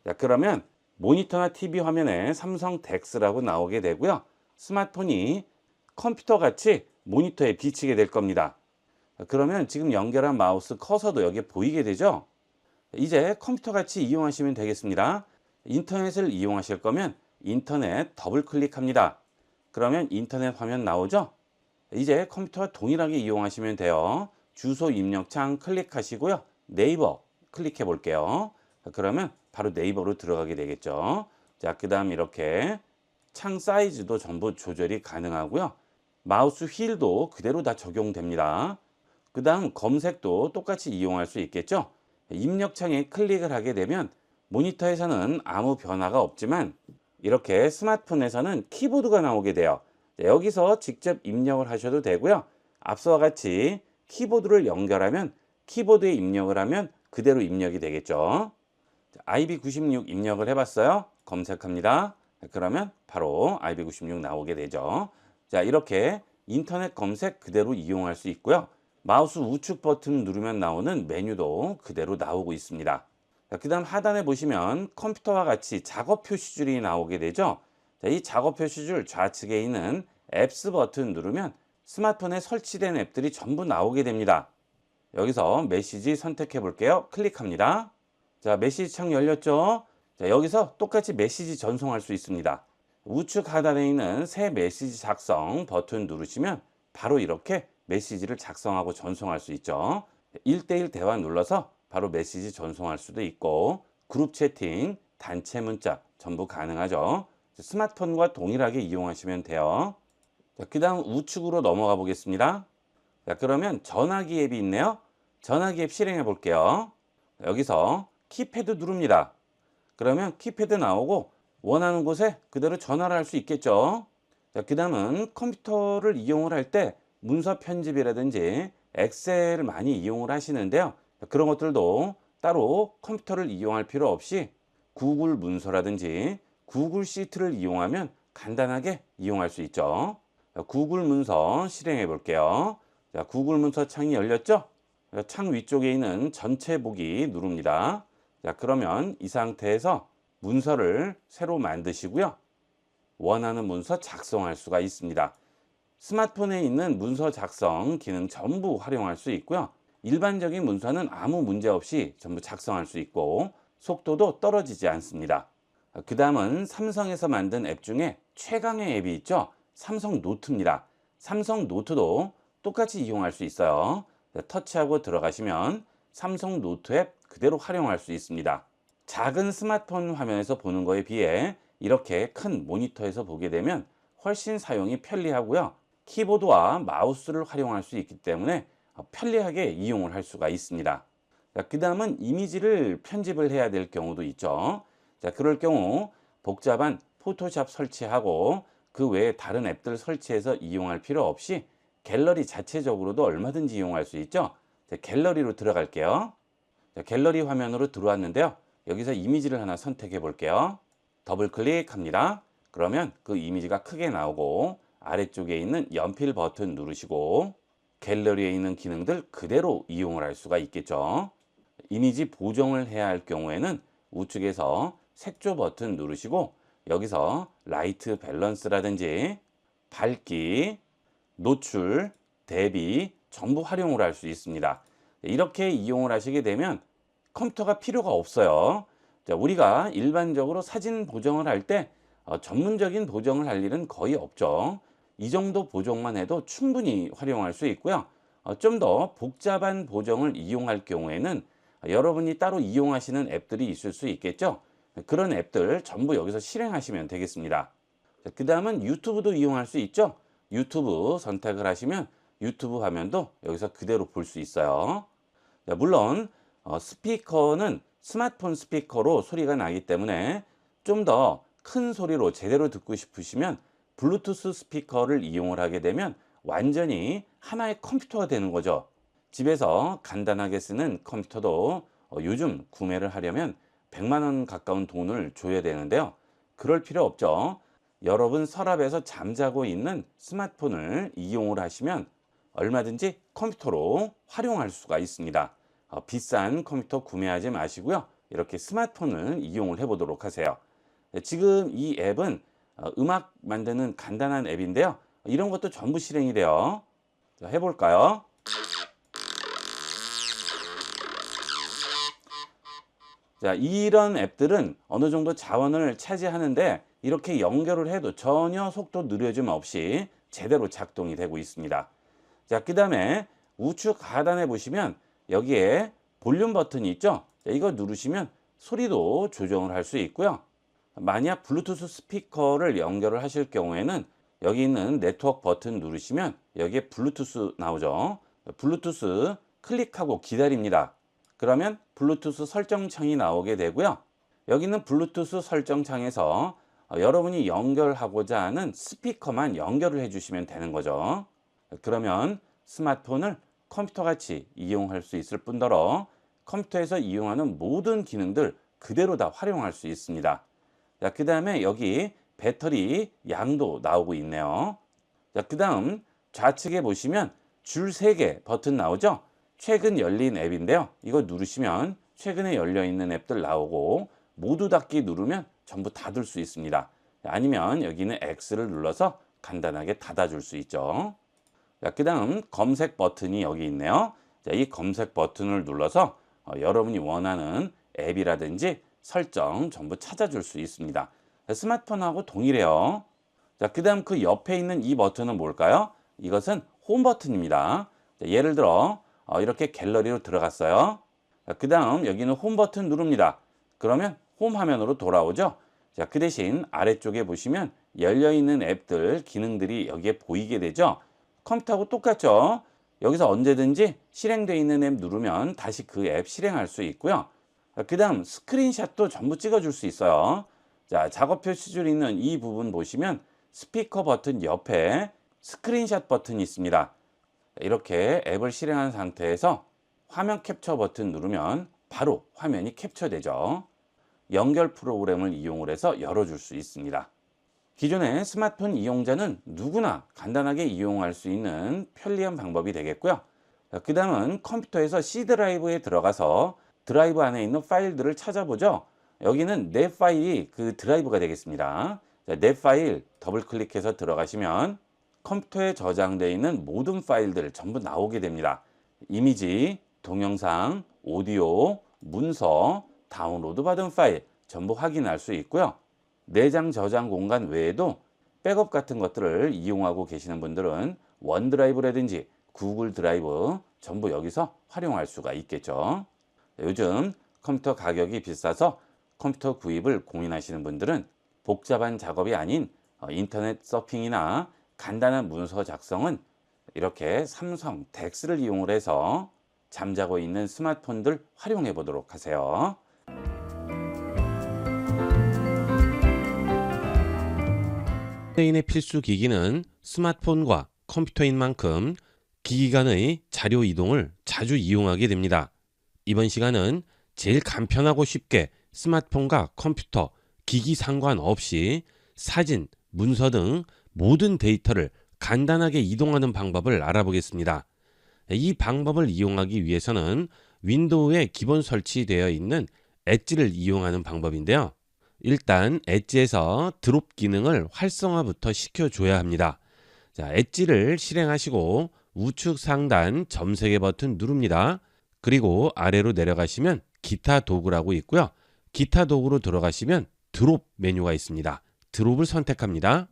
자, 그러면 모니터나 TV 화면에 삼성 덱스라고 나오게 되고요. 스마트폰이 컴퓨터 같이 모니터에 비치게 될 겁니다. 자, 그러면 지금 연결한 마우스 커서도 여기에 보이게 되죠. 이제 컴퓨터 같이 이용하시면 되겠습니다. 인터넷을 이용하실 거면 인터넷 더블 클릭합니다. 그러면 인터넷 화면 나오죠? 이제 컴퓨터와 동일하게 이용하시면 돼요. 주소 입력창 클릭하시고요. 네이버 클릭해 볼게요. 그러면 바로 네이버로 들어가게 되겠죠. 자, 그 다음 이렇게 창 사이즈도 전부 조절이 가능하고요. 마우스 휠도 그대로 다 적용됩니다. 그 다음 검색도 똑같이 이용할 수 있겠죠. 입력창에 클릭을 하게 되면 모니터에서는 아무 변화가 없지만 이렇게 스마트폰에서는 키보드가 나오게 돼요. 여기서 직접 입력을 하셔도 되고요. 앞서와 같이 키보드를 연결하면 키보드에 입력을 하면 그대로 입력이 되겠죠. IB96 입력을 해봤어요. 검색합니다. 그러면 바로 IB96 나오게 되죠. 자, 이렇게 인터넷 검색 그대로 이용할 수 있고요. 마우스 우측 버튼 누르면 나오는 메뉴도 그대로 나오고 있습니다. 그 다음 하단에 보시면 컴퓨터와 같이 작업 표시줄이 나오게 되죠. 자, 이 작업 표시줄 좌측에 있는 앱스 버튼 누르면 스마트폰에 설치된 앱들이 전부 나오게 됩니다. 여기서 메시지 선택해 볼게요. 클릭합니다. 자, 메시지 창 열렸죠? 자, 여기서 똑같이 메시지 전송할 수 있습니다. 우측 하단에 있는 새 메시지 작성 버튼 누르시면 바로 이렇게 메시지를 작성하고 전송할 수 있죠. 1대1 대화 눌러서 바로 메시지 전송할 수도 있고 그룹 채팅, 단체 문자 전부 가능하죠. 스마트폰과 동일하게 이용하시면 돼요. 자, 그 다음 우측으로 넘어가 보겠습니다. 자, 그러면 전화기 앱이 있네요. 전화기 앱 실행해 볼게요. 여기서 키패드 누릅니다. 그러면 키패드 나오고 원하는 곳에 그대로 전화를 할 수 있겠죠. 자, 그 다음은 컴퓨터를 이용을 할 때 문서 편집이라든지 엑셀을 많이 이용을 하시는데요. 그런 것들도 따로 컴퓨터를 이용할 필요 없이 구글 문서라든지 구글 시트를 이용하면 간단하게 이용할 수 있죠. 자, 구글 문서 실행해 볼게요. 자, 구글 문서 창이 열렸죠? 창 위쪽에 있는 전체 보기 누릅니다. 자, 그러면 이 상태에서 문서를 새로 만드시고요. 원하는 문서 작성할 수가 있습니다. 스마트폰에 있는 문서 작성 기능 전부 활용할 수 있고요. 일반적인 문서는 아무 문제 없이 전부 작성할 수 있고 속도도 떨어지지 않습니다. 그 다음은 삼성에서 만든 앱 중에 최강의 앱이 있죠. 삼성 노트입니다. 삼성 노트도 똑같이 이용할 수 있어요. 터치하고 들어가시면 삼성 노트 앱 그대로 활용할 수 있습니다. 작은 스마트폰 화면에서 보는 거에 비해 이렇게 큰 모니터에서 보게 되면 훨씬 사용이 편리하고요. 키보드와 마우스를 활용할 수 있기 때문에 편리하게 이용을 할 수가 있습니다. 그 다음은 이미지를 편집을 해야 될 경우도 있죠. 자, 그럴 경우 복잡한 포토샵 설치하고 그 외에 다른 앱들 설치해서 이용할 필요 없이 갤러리 자체적으로도 얼마든지 이용할 수 있죠. 자, 갤러리로 들어갈게요. 자, 갤러리 화면으로 들어왔는데요. 여기서 이미지를 하나 선택해 볼게요. 더블 클릭합니다. 그러면 그 이미지가 크게 나오고 아래쪽에 있는 연필 버튼 누르시고 갤러리에 있는 기능들 그대로 이용을 할 수가 있겠죠. 이미지 보정을 해야 할 경우에는 우측에서 색조 버튼 누르시고 여기서 라이트 밸런스라든지 밝기, 노출, 대비 전부 활용을 할 수 있습니다. 이렇게 이용을 하시게 되면 컴퓨터가 필요가 없어요. 자, 우리가 일반적으로 사진 보정을 할 때 전문적인 보정을 할 일은 거의 없죠. 이 정도 보정만 해도 충분히 활용할 수 있고요. 좀 더 복잡한 보정을 이용할 경우에는 여러분이 따로 이용하시는 앱들이 있을 수 있겠죠. 그런 앱들 전부 여기서 실행하시면 되겠습니다. 그 다음은 유튜브도 이용할 수 있죠. 유튜브 선택을 하시면 유튜브 화면도 여기서 그대로 볼 수 있어요. 자, 물론 스피커는 스마트폰 스피커로 소리가 나기 때문에 좀 더 큰 소리로 제대로 듣고 싶으시면 블루투스 스피커를 이용을 하게 되면 완전히 하나의 컴퓨터가 되는 거죠. 집에서 간단하게 쓰는 컴퓨터도 요즘 구매를 하려면 100만 원 가까운 돈을 줘야 되는데요. 그럴 필요 없죠. 여러분 서랍에서 잠자고 있는 스마트폰을 이용을 하시면 얼마든지 컴퓨터로 활용할 수가 있습니다. 비싼 컴퓨터 구매하지 마시고요. 이렇게 스마트폰을 이용을 해보도록 하세요. 지금 이 앱은 음악 만드는 간단한 앱인데요. 이런 것도 전부 실행이 돼요. 자, 해볼까요? 자, 이런 앱들은 어느 정도 자원을 차지하는데 이렇게 연결을 해도 전혀 속도 느려짐 없이 제대로 작동이 되고 있습니다. 자, 그 다음에 우측 하단에 보시면 여기에 볼륨 버튼이 있죠. 자, 이거 누르시면 소리도 조정을 할 수 있고요. 만약 블루투스 스피커를 연결을 하실 경우에는 여기 있는 네트워크 버튼 누르시면 여기에 블루투스 나오죠. 블루투스 클릭하고 기다립니다. 그러면 블루투스 설정창이 나오게 되고요. 여기 있는 블루투스 설정창에서 여러분이 연결하고자 하는 스피커만 연결을 해주시면 되는 거죠. 그러면 스마트폰을 컴퓨터같이 이용할 수 있을 뿐더러 컴퓨터에서 이용하는 모든 기능들 그대로 다 활용할 수 있습니다. 자, 그 다음에 여기 배터리 양도 나오고 있네요. 자, 그 다음 좌측에 보시면 줄 3개 버튼 나오죠. 최근 열린 앱인데요. 이거 누르시면 최근에 열려 있는 앱들 나오고 모두 닫기 누르면 전부 닫을 수 있습니다. 아니면 여기는 X를 눌러서 간단하게 닫아줄 수 있죠. 자, 그 다음 검색 버튼이 여기 있네요. 자, 이 검색 버튼을 눌러서 여러분이 원하는 앱이라든지 설정 전부 찾아줄 수 있습니다. 스마트폰하고 동일해요. 자, 그 다음 그 옆에 있는 이 버튼은 뭘까요? 이것은 홈 버튼입니다. 자, 예를 들어 이렇게 갤러리로 들어갔어요. 그 다음 여기는 홈 버튼 누릅니다. 그러면 홈 화면으로 돌아오죠. 자, 그 대신 아래쪽에 보시면 열려있는 앱들, 기능들이 여기에 보이게 되죠. 컴퓨터하고 똑같죠. 여기서 언제든지 실행되어 있는 앱 누르면 다시 그 앱 실행할 수 있고요. 그 다음 스크린샷도 전부 찍어줄 수 있어요. 자, 작업 표시줄 있는 이 부분 보시면 스피커 버튼 옆에 스크린샷 버튼이 있습니다. 이렇게 앱을 실행한 상태에서 화면 캡처 버튼 누르면 바로 화면이 캡처되죠. 연결 프로그램을 이용을 해서 열어줄 수 있습니다. 기존의 스마트폰 이용자는 누구나 간단하게 이용할 수 있는 편리한 방법이 되겠고요. 그 다음은 컴퓨터에서 C 드라이브에 들어가서 드라이브 안에 있는 파일들을 찾아보죠. 여기는 내 파일이 그 드라이브가 되겠습니다. 자, 내 파일 더블 클릭해서 들어가시면 컴퓨터에 저장되어 있는 모든 파일들 전부 나오게 됩니다. 이미지, 동영상, 오디오, 문서, 다운로드 받은 파일 전부 확인할 수 있고요. 내장 저장 공간 외에도 백업 같은 것들을 이용하고 계시는 분들은 원드라이브라든지 구글 드라이브 전부 여기서 활용할 수가 있겠죠. 요즘 컴퓨터 가격이 비싸서 컴퓨터 구입을 고민하시는 분들은 복잡한 작업이 아닌 인터넷 서핑이나 간단한 문서 작성은 이렇게 삼성 덱스를 이용을 해서 잠자고 있는 스마트폰들 활용해 보도록 하세요. 현대인의 필수 기기는 스마트폰과 컴퓨터인 만큼 기기 간의 자료 이동을 자주 이용하게 됩니다. 이번 시간은 제일 간편하고 쉽게 스마트폰과 컴퓨터, 기기 상관없이 사진, 문서 등 모든 데이터를 간단하게 이동하는 방법을 알아보겠습니다. 이 방법을 이용하기 위해서는 윈도우에 기본 설치되어 있는 엣지를 이용하는 방법인데요. 일단 엣지에서 드롭 기능을 활성화부터 시켜줘야 합니다. 자, 엣지를 실행하시고 우측 상단 점세개 버튼 누릅니다. 그리고 아래로 내려가시면 기타 도구라고 있고요. 기타 도구로 들어가시면 드롭 메뉴가 있습니다. 드롭을 선택합니다.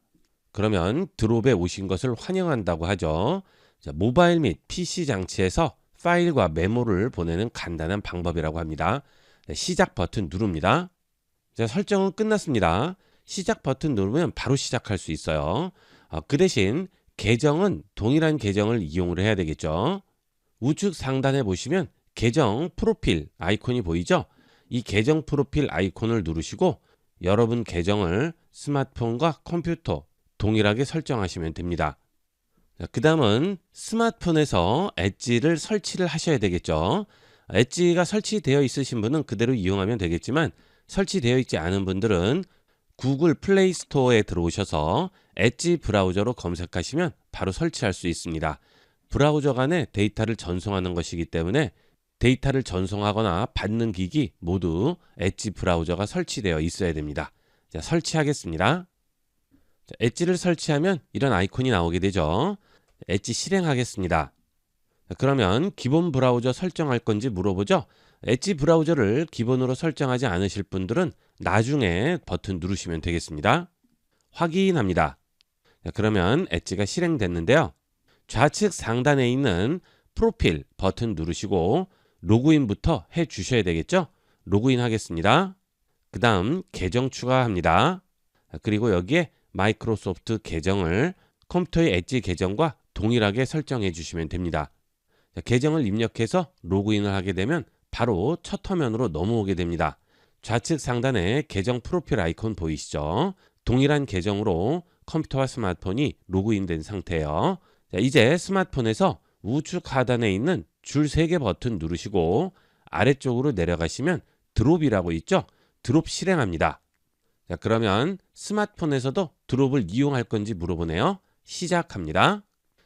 그러면 드롭에 오신 것을 환영한다고 하죠. 자, 모바일 및 PC 장치에서 파일과 메모를 보내는 간단한 방법이라고 합니다. 시작 버튼 누릅니다. 자, 설정은 끝났습니다. 시작 버튼 누르면 바로 시작할 수 있어요. 그 대신 계정은 동일한 계정을 이용을 해야 되겠죠. 우측 상단에 보시면 계정 프로필 아이콘이 보이죠? 이 계정 프로필 아이콘을 누르시고 여러분 계정을 스마트폰과 컴퓨터 동일하게 설정하시면 됩니다. 그 다음은 스마트폰에서 엣지를 설치를 하셔야 되겠죠. 엣지가 설치되어 있으신 분은 그대로 이용하면 되겠지만 설치되어 있지 않은 분들은 구글 플레이 스토어에 들어오셔서 엣지 브라우저로 검색하시면 바로 설치할 수 있습니다. 브라우저 간에 데이터를 전송하는 것이기 때문에 데이터를 전송하거나 받는 기기 모두 엣지 브라우저가 설치되어 있어야 됩니다. 자, 설치하겠습니다. 자, 엣지를 설치하면 이런 아이콘이 나오게 되죠. 엣지 실행하겠습니다. 자, 그러면 기본 브라우저 설정할 건지 물어보죠. 엣지 브라우저를 기본으로 설정하지 않으실 분들은 나중에 버튼 누르시면 되겠습니다. 확인합니다. 자, 그러면 엣지가 실행됐는데요. 좌측 상단에 있는 프로필 버튼 누르시고 로그인부터 해 주셔야 되겠죠. 로그인 하겠습니다. 그 다음 계정 추가합니다. 그리고 여기에 마이크로소프트 계정을 컴퓨터의 엣지 계정과 동일하게 설정해 주시면 됩니다. 자, 계정을 입력해서 로그인을 하게 되면 바로 첫 화면으로 넘어오게 됩니다. 좌측 상단에 계정 프로필 아이콘 보이시죠? 동일한 계정으로 컴퓨터와 스마트폰이 로그인된 상태예요. 자, 이제 스마트폰에서 우측 하단에 있는 줄 3개 버튼 누르시고 아래쪽으로 내려가시면 드롭이라고 있죠? 드롭 실행합니다. 자, 그러면 스마트폰에서도 드롭을 이용할 건지 물어보네요. 시작합니다.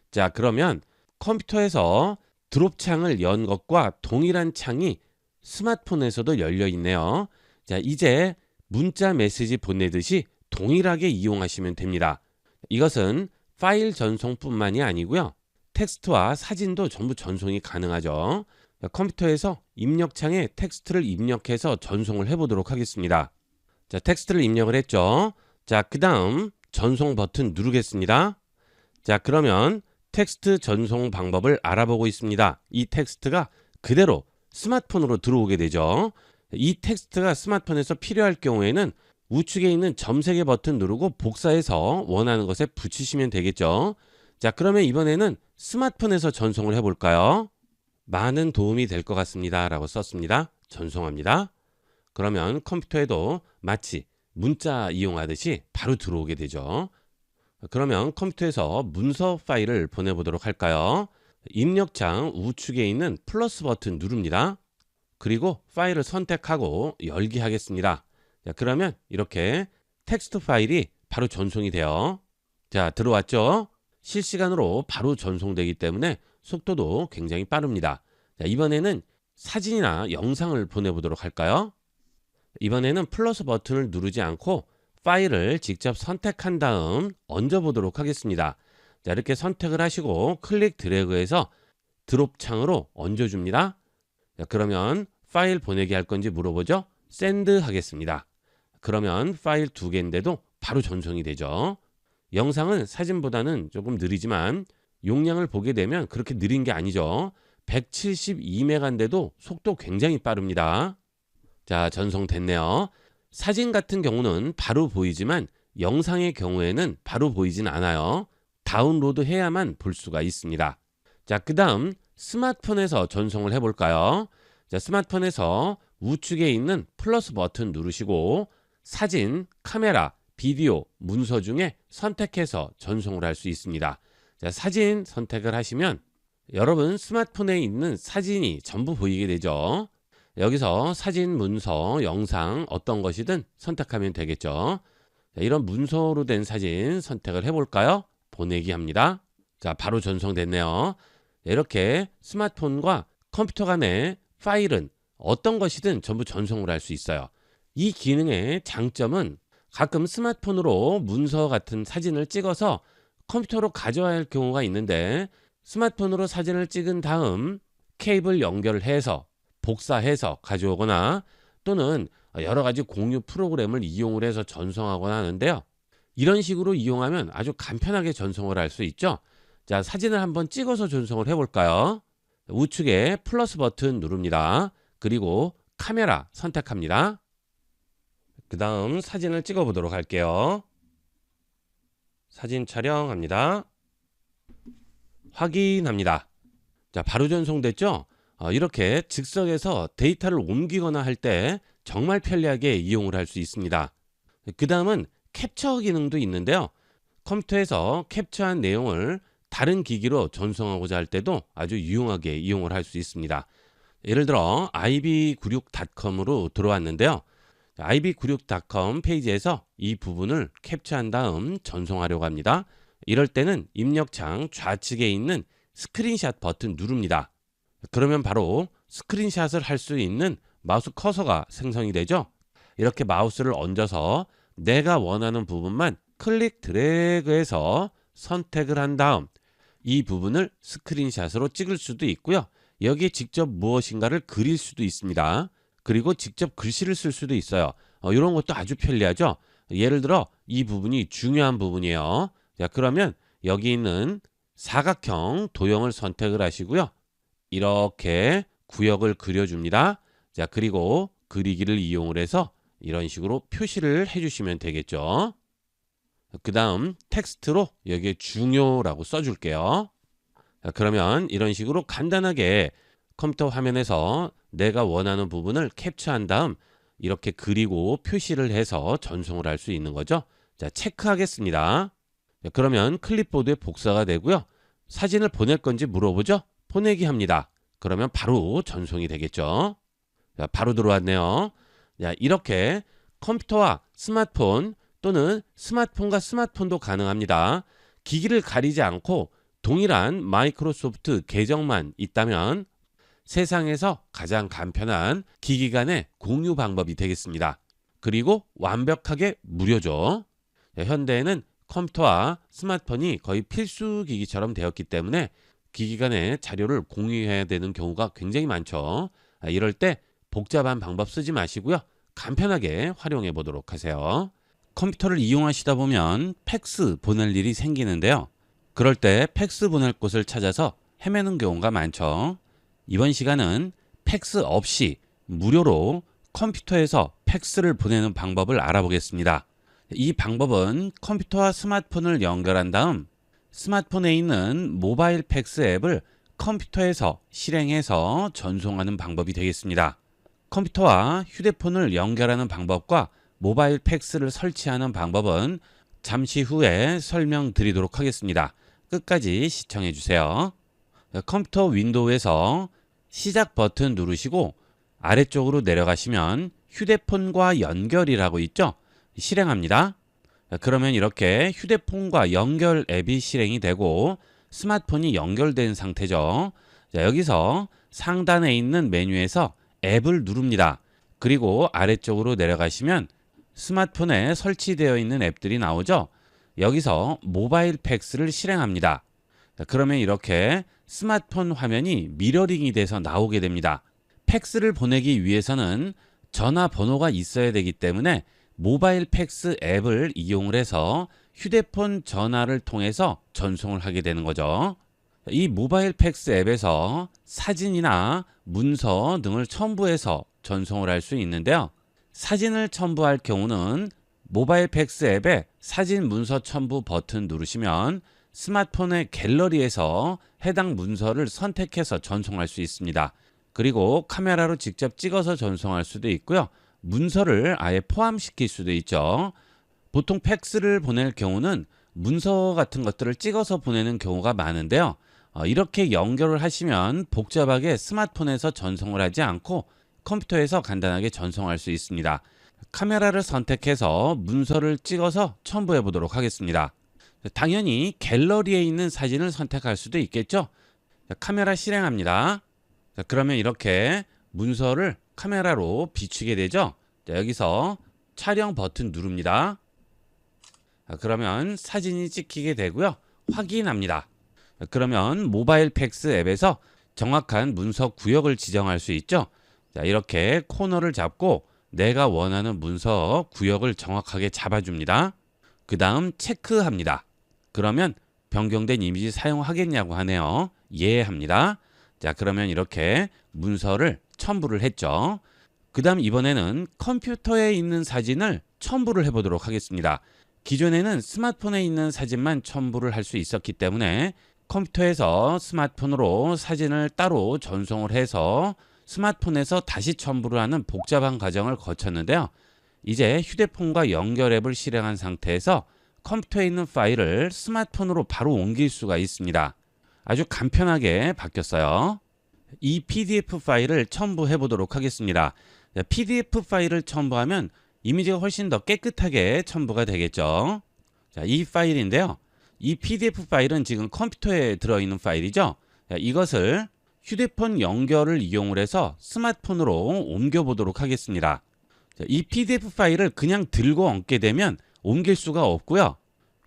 자, 그러면 컴퓨터에서 드롭 창을 연 것과 동일한 창이 스마트폰에서도 열려 있네요. 자, 이제 문자 메시지 보내듯이 동일하게 이용하시면 됩니다. 이것은 파일 전송뿐만이 아니고요. 텍스트와 사진도 전부 전송이 가능하죠. 자, 컴퓨터에서 입력창에 텍스트를 입력해서 전송을 해보도록 하겠습니다. 자, 텍스트를 입력을 했죠. 자, 그 다음 전송 버튼 누르겠습니다. 자, 그러면 텍스트 전송 방법을 알아보고 있습니다. 이 텍스트가 그대로 스마트폰으로 들어오게 되죠. 이 텍스트가 스마트폰에서 필요할 경우에는 우측에 있는 점 3개 버튼 누르고 복사해서 원하는 것에 붙이시면 되겠죠. 자, 그러면 이번에는 스마트폰에서 전송을 해볼까요? 많은 도움이 될 것 같습니다 라고 썼습니다. 전송합니다. 그러면 컴퓨터에도 마치 문자 이용하듯이 바로 들어오게 되죠. 그러면 컴퓨터에서 문서 파일을 보내보도록 할까요? 입력창 우측에 있는 플러스 버튼 누릅니다. 그리고 파일을 선택하고 열기 하겠습니다. 자, 그러면 이렇게 텍스트 파일이 바로 전송이 돼요. 자, 들어왔죠? 실시간으로 바로 전송되기 때문에 속도도 굉장히 빠릅니다. 자, 이번에는 사진이나 영상을 보내보도록 할까요? 이번에는 플러스 버튼을 누르지 않고 파일을 직접 선택한 다음 얹어보도록 하겠습니다. 자, 이렇게 선택을 하시고 클릭 드래그해서 드롭 창으로 얹어줍니다. 자, 그러면 파일 보내기 할 건지 물어보죠. 샌드 하겠습니다. 그러면 파일 2개인데도 바로 전송이 되죠. 영상은 사진보다는 조금 느리지만 용량을 보게 되면 그렇게 느린 게 아니죠. 172메가인데도 속도 굉장히 빠릅니다. 자, 전송됐네요. 사진 같은 경우는 바로 보이지만 영상의 경우에는 바로 보이진 않아요. 다운로드 해야만 볼 수가 있습니다. 자, 그 다음 스마트폰에서 전송을 해볼까요? 자, 스마트폰에서 우측에 있는 플러스 버튼 누르시고 사진, 카메라, 비디오, 문서 중에 선택해서 전송을 할 수 있습니다. 자, 사진 선택을 하시면 여러분 스마트폰에 있는 사진이 전부 보이게 되죠. 여기서 사진, 문서, 영상 어떤 것이든 선택하면 되겠죠. 자, 이런 문서로 된 사진 선택을 해볼까요? 보내기 합니다. 자, 바로 전송됐네요. 이렇게 스마트폰과 컴퓨터 간의 파일은 어떤 것이든 전부 전송을 할 수 있어요. 이 기능의 장점은 가끔 스마트폰으로 문서 같은 사진을 찍어서 컴퓨터로 가져와야 할 경우가 있는데 스마트폰으로 사진을 찍은 다음 케이블 연결해서 복사해서 가져오거나 또는 여러 가지 공유 프로그램을 이용을 해서 전송하거나 하는데요. 이런 식으로 이용하면 아주 간편하게 전송을 할 수 있죠. 자, 사진을 한번 찍어서 전송을 해볼까요? 우측에 플러스 버튼 누릅니다. 그리고 카메라 선택합니다. 그 다음 사진을 찍어 보도록 할게요. 사진 촬영합니다. 확인합니다. 자, 바로 전송됐죠? 이렇게 즉석에서 데이터를 옮기거나 할 때 정말 편리하게 이용을 할 수 있습니다. 그 다음은 캡처 기능도 있는데요. 컴퓨터에서 캡처한 내용을 다른 기기로 전송하고자 할 때도 아주 유용하게 이용을 할 수 있습니다. 예를 들어 ib96.com으로 들어왔는데요. ib96.com 페이지에서 이 부분을 캡처한 다음 전송하려고 합니다. 이럴 때는 입력창 좌측에 있는 스크린샷 버튼 누릅니다. 그러면 바로 스크린샷을 할 수 있는 마우스 커서가 생성이 되죠. 이렇게 마우스를 얹어서 내가 원하는 부분만 클릭 드래그해서 선택을 한 다음 이 부분을 스크린샷으로 찍을 수도 있고요. 여기에 직접 무엇인가를 그릴 수도 있습니다. 그리고 직접 글씨를 쓸 수도 있어요. 이런 것도 아주 편리하죠. 예를 들어 이 부분이 중요한 부분이에요. 자, 그러면 여기 있는 사각형 도형을 선택을 하시고요. 이렇게 구역을 그려줍니다. 자, 그리고 그리기를 이용을 해서 이런 식으로 표시를 해주시면 되겠죠. 그 다음 텍스트로 여기에 중요라고 써줄게요. 자, 그러면 이런 식으로 간단하게 컴퓨터 화면에서 내가 원하는 부분을 캡처한 다음 이렇게 그리고 표시를 해서 전송을 할 수 있는 거죠. 자, 체크하겠습니다. 자, 그러면 클립보드에 복사가 되고요. 사진을 보낼 건지 물어보죠. 보내기 합니다. 그러면 바로 전송이 되겠죠. 자, 바로 들어왔네요. 자, 이렇게 컴퓨터와 스마트폰 또는 스마트폰과 스마트폰도 가능합니다. 기기를 가리지 않고 동일한 마이크로소프트 계정만 있다면 세상에서 가장 간편한 기기 간의 공유 방법이 되겠습니다. 그리고 완벽하게 무료죠. 현대에는 컴퓨터와 스마트폰이 거의 필수 기기처럼 되었기 때문에 기기 간의 자료를 공유해야 되는 경우가 굉장히 많죠. 이럴 때 복잡한 방법 쓰지 마시고요. 간편하게 활용해 보도록 하세요. 컴퓨터를 이용하시다 보면 팩스 보낼 일이 생기는데요. 그럴 때 팩스 보낼 곳을 찾아서 헤매는 경우가 많죠. 이번 시간은 팩스 없이 무료로 컴퓨터에서 팩스를 보내는 방법을 알아보겠습니다. 이 방법은 컴퓨터와 스마트폰을 연결한 다음 스마트폰에 있는 모바일 팩스 앱을 컴퓨터에서 실행해서 전송하는 방법이 되겠습니다. 컴퓨터와 휴대폰을 연결하는 방법과 모바일 팩스를 설치하는 방법은 잠시 후에 설명드리도록 하겠습니다. 끝까지 시청해 주세요. 컴퓨터 윈도우에서 시작 버튼 누르시고 아래쪽으로 내려가시면 휴대폰과 연결이라고 있죠? 실행합니다. 그러면 이렇게 휴대폰과 연결 앱이 실행이 되고 스마트폰이 연결된 상태죠. 자, 여기서 상단에 있는 메뉴에서 앱을 누릅니다. 그리고 아래쪽으로 내려가시면 스마트폰에 설치되어 있는 앱들이 나오죠. 여기서 모바일 팩스를 실행합니다. 자, 그러면 이렇게 스마트폰 화면이 미러링이 돼서 나오게 됩니다. 팩스를 보내기 위해서는 전화번호가 있어야 되기 때문에 모바일 팩스 앱을 이용을 해서 휴대폰 전화를 통해서 전송을 하게 되는 거죠. 이 모바일 팩스 앱에서 사진이나 문서 등을 첨부해서 전송을 할 수 있는데요. 사진을 첨부할 경우는 모바일 팩스 앱에 사진 문서 첨부 버튼 누르시면 스마트폰의 갤러리에서 해당 문서를 선택해서 전송할 수 있습니다. 그리고 카메라로 직접 찍어서 전송할 수도 있고요. 문서를 아예 포함시킬 수도 있죠. 보통 팩스를 보낼 경우는 문서 같은 것들을 찍어서 보내는 경우가 많은데요. 이렇게 연결을 하시면 복잡하게 스마트폰에서 전송을 하지 않고 컴퓨터에서 간단하게 전송할 수 있습니다. 카메라를 선택해서 문서를 찍어서 첨부해 보도록 하겠습니다. 당연히 갤러리에 있는 사진을 선택할 수도 있겠죠. 카메라 실행합니다. 그러면 이렇게 문서를 카메라로 비추게 되죠. 여기서 촬영 버튼 누릅니다. 그러면 사진이 찍히게 되고요. 확인합니다. 그러면 모바일 팩스 앱에서 정확한 문서 구역을 지정할 수 있죠. 자, 이렇게 코너를 잡고 내가 원하는 문서 구역을 정확하게 잡아줍니다. 그 다음 체크합니다. 그러면 변경된 이미지 사용하겠냐고 하네요. 예 합니다. 자, 그러면 이렇게 문서를 첨부를 했죠. 그 다음 이번에는 컴퓨터에 있는 사진을 첨부를 해보도록 하겠습니다. 기존에는 스마트폰에 있는 사진만 첨부를 할 수 있었기 때문에 컴퓨터에서 스마트폰으로 사진을 따로 전송을 해서 스마트폰에서 다시 첨부를 하는 복잡한 과정을 거쳤는데요. 이제 휴대폰과 연결 앱을 실행한 상태에서 컴퓨터에 있는 파일을 스마트폰으로 바로 옮길 수가 있습니다. 아주 간편하게 바뀌었어요. 이 PDF 파일을 첨부해 보도록 하겠습니다. PDF 파일을 첨부하면 이미지가 훨씬 더 깨끗하게 첨부가 되겠죠. 자, 이 파일인데요. 이 PDF 파일은 지금 컴퓨터에 들어있는 파일이죠. 자, 이것을 휴대폰 연결을 이용을 해서 스마트폰으로 옮겨보도록 하겠습니다. 자, 이 PDF 파일을 그냥 들고 얹게 되면 옮길 수가 없고요.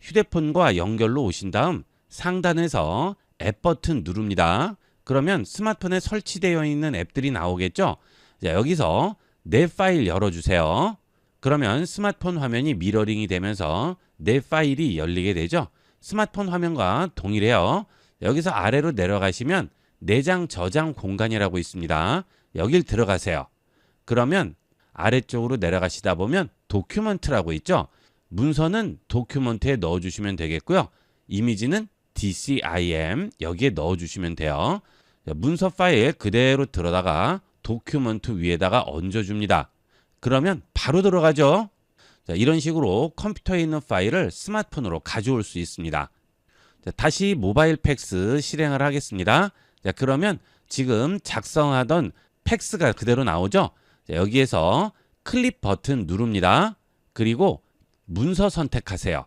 휴대폰과 연결로 오신 다음 상단에서 앱 버튼 누릅니다. 그러면 스마트폰에 설치되어 있는 앱들이 나오겠죠. 자, 여기서 내 파일 열어주세요. 그러면 스마트폰 화면이 미러링이 되면서 내 파일이 열리게 되죠. 스마트폰 화면과 동일해요. 여기서 아래로 내려가시면 내장 저장 공간이라고 있습니다. 여길 들어가세요. 그러면 아래쪽으로 내려가시다 보면 도큐먼트라고 있죠. 문서는 도큐먼트에 넣어주시면 되겠고요. 이미지는 DCIM 여기에 넣어주시면 돼요. 문서 파일 그대로 들어다가 도큐먼트 위에다가 얹어줍니다. 그러면 바로 들어가죠. 자, 이런 식으로 컴퓨터에 있는 파일을 스마트폰으로 가져올 수 있습니다. 자, 다시 모바일 팩스 실행을 하겠습니다. 자, 그러면 지금 작성하던 팩스가 그대로 나오죠. 자, 여기에서 클릭 버튼 누릅니다. 그리고 문서 선택하세요.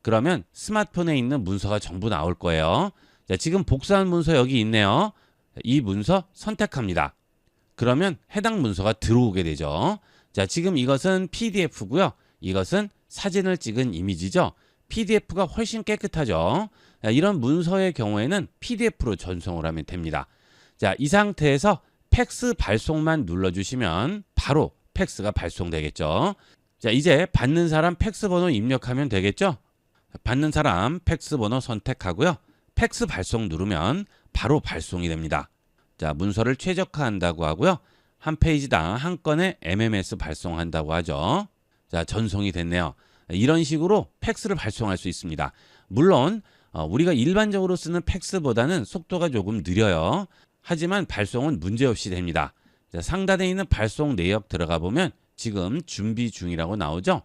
그러면 스마트폰에 있는 문서가 전부 나올 거예요. 자, 지금 복사한 문서 여기 있네요. 이 문서 선택합니다. 그러면 해당 문서가 들어오게 되죠. 자, 지금 이것은 PDF고요. 이것은 사진을 찍은 이미지죠. PDF가 훨씬 깨끗하죠. 자, 이런 문서의 경우에는 PDF로 전송을 하면 됩니다. 자, 이 상태에서 팩스 발송만 눌러주시면 바로 팩스가 발송되겠죠. 자, 이제 받는 사람 팩스 번호 입력하면 되겠죠. 받는 사람 팩스 번호 선택하고요. 팩스 발송 누르면 바로 발송이 됩니다. 자, 문서를 최적화한다고 하고요. 한 페이지당 한 건의 MMS 발송한다고 하죠. 자, 전송이 됐네요. 이런 식으로 팩스를 발송할 수 있습니다. 물론 우리가 일반적으로 쓰는 팩스보다는 속도가 조금 느려요. 하지만 발송은 문제없이 됩니다. 자, 상단에 있는 발송 내역 들어가 보면 지금 준비 중이라고 나오죠.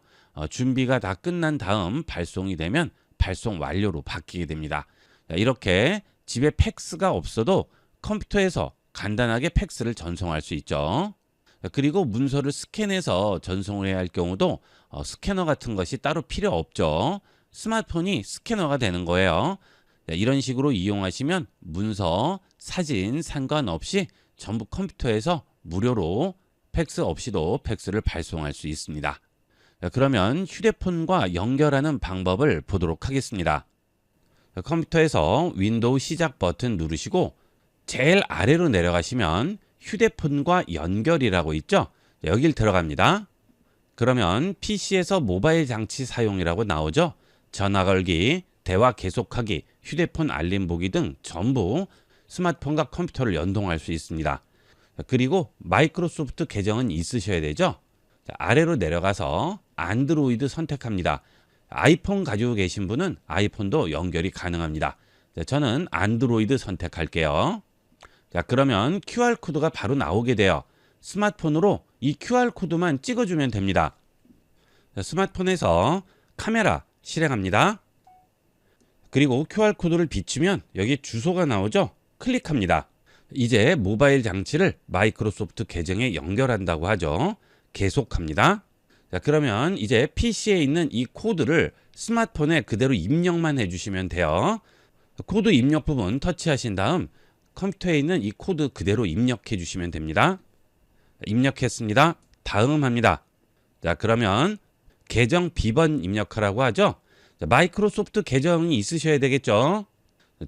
준비가 다 끝난 다음 발송이 되면 발송 완료로 바뀌게 됩니다. 자, 이렇게 집에 팩스가 없어도 컴퓨터에서 간단하게 팩스를 전송할 수 있죠. 그리고 문서를 스캔해서 전송을 해야 할 경우도 스캐너 같은 것이 따로 필요 없죠. 스마트폰이 스캐너가 되는 거예요. 이런 식으로 이용하시면 문서, 사진 상관없이 전부 컴퓨터에서 무료로 팩스 없이도 팩스를 발송할 수 있습니다. 그러면 휴대폰과 연결하는 방법을 보도록 하겠습니다. 컴퓨터에서 윈도우 시작 버튼 누르시고 제일 아래로 내려가시면 휴대폰과 연결이라고 있죠. 여길 들어갑니다. 그러면 PC에서 모바일 장치 사용이라고 나오죠. 전화 걸기, 대화 계속하기, 휴대폰 알림 보기 등 전부 스마트폰과 컴퓨터를 연동할 수 있습니다. 그리고 마이크로소프트 계정은 있으셔야 되죠. 아래로 내려가서 안드로이드 선택합니다. 아이폰 가지고 계신 분은 아이폰도 연결이 가능합니다. 저는 안드로이드 선택할게요. 자, 그러면 QR코드가 바로 나오게 돼요. 스마트폰으로 이 QR코드만 찍어주면 됩니다. 자, 스마트폰에서 카메라 실행합니다. 그리고 QR코드를 비추면 여기 주소가 나오죠. 클릭합니다. 이제 모바일 장치를 마이크로소프트 계정에 연결한다고 하죠. 계속합니다. 자, 그러면 이제 PC에 있는 이 코드를 스마트폰에 그대로 입력만 해주시면 돼요. 코드 입력 부분 터치하신 다음 컴퓨터에 있는 이 코드 그대로 입력해 주시면 됩니다. 입력했습니다. 다음 합니다. 자, 그러면 계정 비번 입력하라고 하죠. 자, 마이크로소프트 계정이 있으셔야 되겠죠.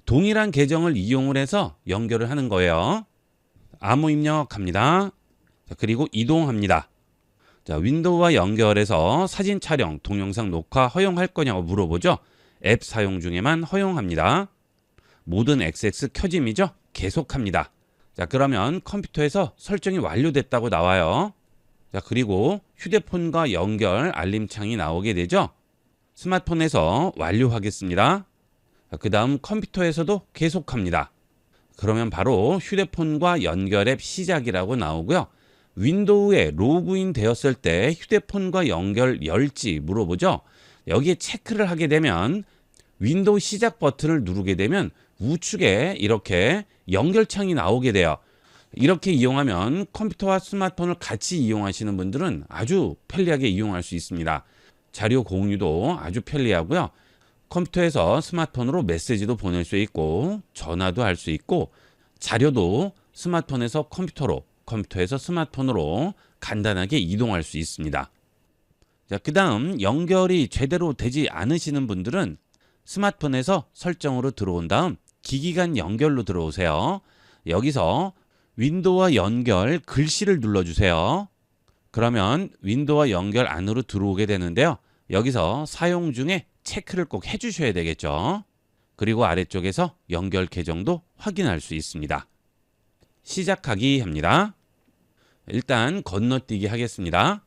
동일한 계정을 이용을 해서 연결을 하는 거예요. 암호 입력합니다. 자, 그리고 이동합니다. 자, 윈도우와 연결해서 사진 촬영, 동영상 녹화 허용할 거냐고 물어보죠. 앱 사용 중에만 허용합니다. 모든 액세스 켜짐이죠. 계속합니다. 자, 그러면 컴퓨터에서 설정이 완료됐다고 나와요. 자, 그리고 휴대폰과 연결 알림창이 나오게 되죠. 스마트폰에서 완료하겠습니다. 그 다음 컴퓨터에서도 계속합니다. 그러면 바로 휴대폰과 연결 앱 시작이라고 나오고요. 윈도우에 로그인 되었을 때 휴대폰과 연결 열지 물어보죠. 여기에 체크를 하게 되면 윈도우 시작 버튼을 누르게 되면 우측에 이렇게 연결창이 나오게 돼요. 이렇게 이용하면 컴퓨터와 스마트폰을 같이 이용하시는 분들은 아주 편리하게 이용할 수 있습니다. 자료 공유도 아주 편리하고요. 컴퓨터에서 스마트폰으로 메시지도 보낼 수 있고 전화도 할 수 있고 자료도 스마트폰에서 컴퓨터로, 컴퓨터에서 스마트폰으로 간단하게 이동할 수 있습니다. 자, 그 다음 연결이 제대로 되지 않으시는 분들은 스마트폰에서 설정으로 들어온 다음 기기 간 연결로 들어오세요. 여기서 윈도우와 연결 글씨를 눌러주세요. 그러면 윈도우와 연결 안으로 들어오게 되는데요. 여기서 사용 중에 체크를 꼭 해주셔야 되겠죠. 그리고 아래쪽에서 연결 계정도 확인할 수 있습니다. 시작하기 합니다. 일단 건너뛰기 하겠습니다.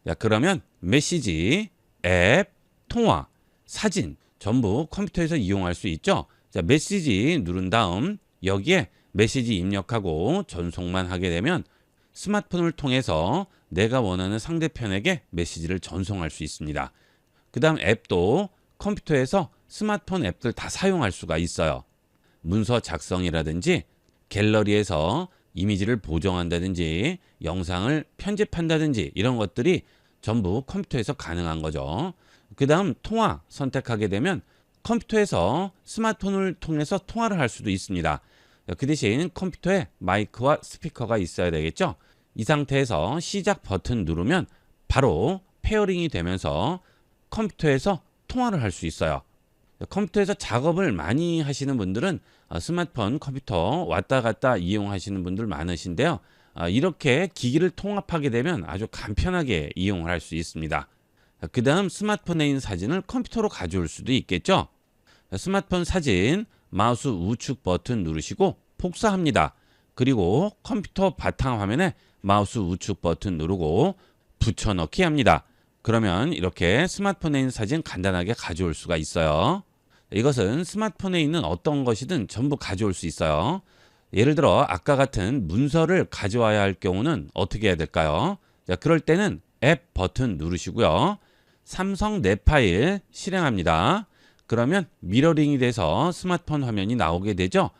자, 그러면 메시지, 앱, 통화, 사진 전부 컴퓨터에서 이용할 수 있죠. 자, 메시지 누른 다음 여기에 메시지 입력하고 전송만 하게 되면 스마트폰을 통해서 내가 원하는 상대편에게 메시지를 전송할 수 있습니다. 그 다음 앱도 컴퓨터에서 스마트폰 앱들 다 사용할 수가 있어요. 문서 작성이라든지 갤러리에서 이미지를 보정한다든지 영상을 편집한다든지 이런 것들이 전부 컴퓨터에서 가능한 거죠. 그 다음 통화 선택하게 되면 컴퓨터에서 스마트폰을 통해서 통화를 할 수도 있습니다. 그 대신 컴퓨터에 마이크와 스피커가 있어야 되겠죠. 이 상태에서 시작 버튼 누르면 바로 페어링이 되면서 컴퓨터에서 통화를 할 수 있어요. 컴퓨터에서 작업을 많이 하시는 분들은 스마트폰, 컴퓨터 왔다 갔다 이용하시는 분들 많으신데요. 이렇게 기기를 통합하게 되면 아주 간편하게 이용을 할 수 있습니다. 그 다음 스마트폰에 있는 사진을 컴퓨터로 가져올 수도 있겠죠. 스마트폰 사진 마우스 우측 버튼 누르시고 복사합니다. 그리고 컴퓨터 바탕화면에 마우스 우측 버튼 누르고 붙여넣기 합니다. 그러면 이렇게 스마트폰에 있는 사진 간단하게 가져올 수가 있어요. 이것은 스마트폰에 있는 어떤 것이든 전부 가져올 수 있어요. 예를 들어 아까 같은 문서를 가져와야 할 경우는 어떻게 해야 될까요? 자, 그럴 때는 앱 버튼 누르시고요. 삼성 내 파일 실행합니다. 그러면 미러링이 돼서 스마트폰 화면이 나오게 되죠.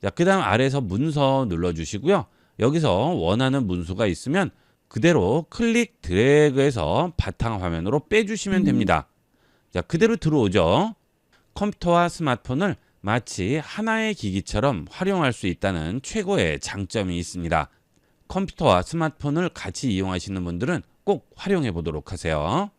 자, 그 다음 아래에서 문서 눌러주시고요. 여기서 원하는 문서가 있으면 그대로 클릭 드래그해서 바탕화면으로 빼주시면 됩니다. 자, 그대로 들어오죠. 컴퓨터와 스마트폰을 마치 하나의 기기처럼 활용할 수 있다는 최고의 장점이 있습니다. 컴퓨터와 스마트폰을 같이 이용하시는 분들은 꼭 활용해 보도록 하세요.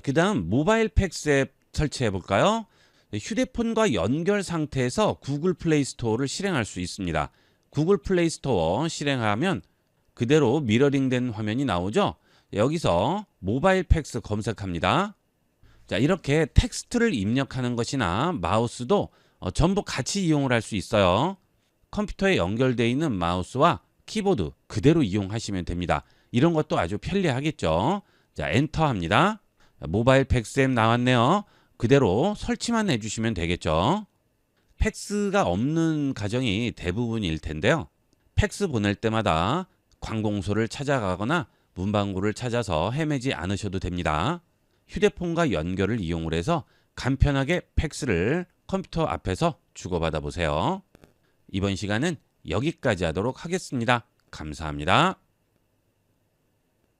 그 다음 모바일 팩스 앱 설치해 볼까요? 휴대폰과 연결 상태에서 구글 플레이 스토어를 실행할 수 있습니다. 구글 플레이 스토어 실행하면 그대로 미러링된 화면이 나오죠. 여기서 모바일 팩스 검색합니다. 자, 이렇게 텍스트를 입력하는 것이나 마우스도 전부 같이 이용을 할 수 있어요. 컴퓨터에 연결되어 있는 마우스와 키보드 그대로 이용하시면 됩니다. 이런 것도 아주 편리하겠죠. 자, 엔터 합니다. 모바일 팩스 앱 나왔네요. 그대로 설치만 해주시면 되겠죠. 팩스가 없는 가정이 대부분일 텐데요. 팩스 보낼 때마다 관공서를 찾아가거나 문방구를 찾아서 헤매지 않으셔도 됩니다. 휴대폰과 연결을 이용을 해서 간편하게 팩스를 컴퓨터 앞에서 주고받아 보세요. 이번 시간은 여기까지 하도록 하겠습니다. 감사합니다.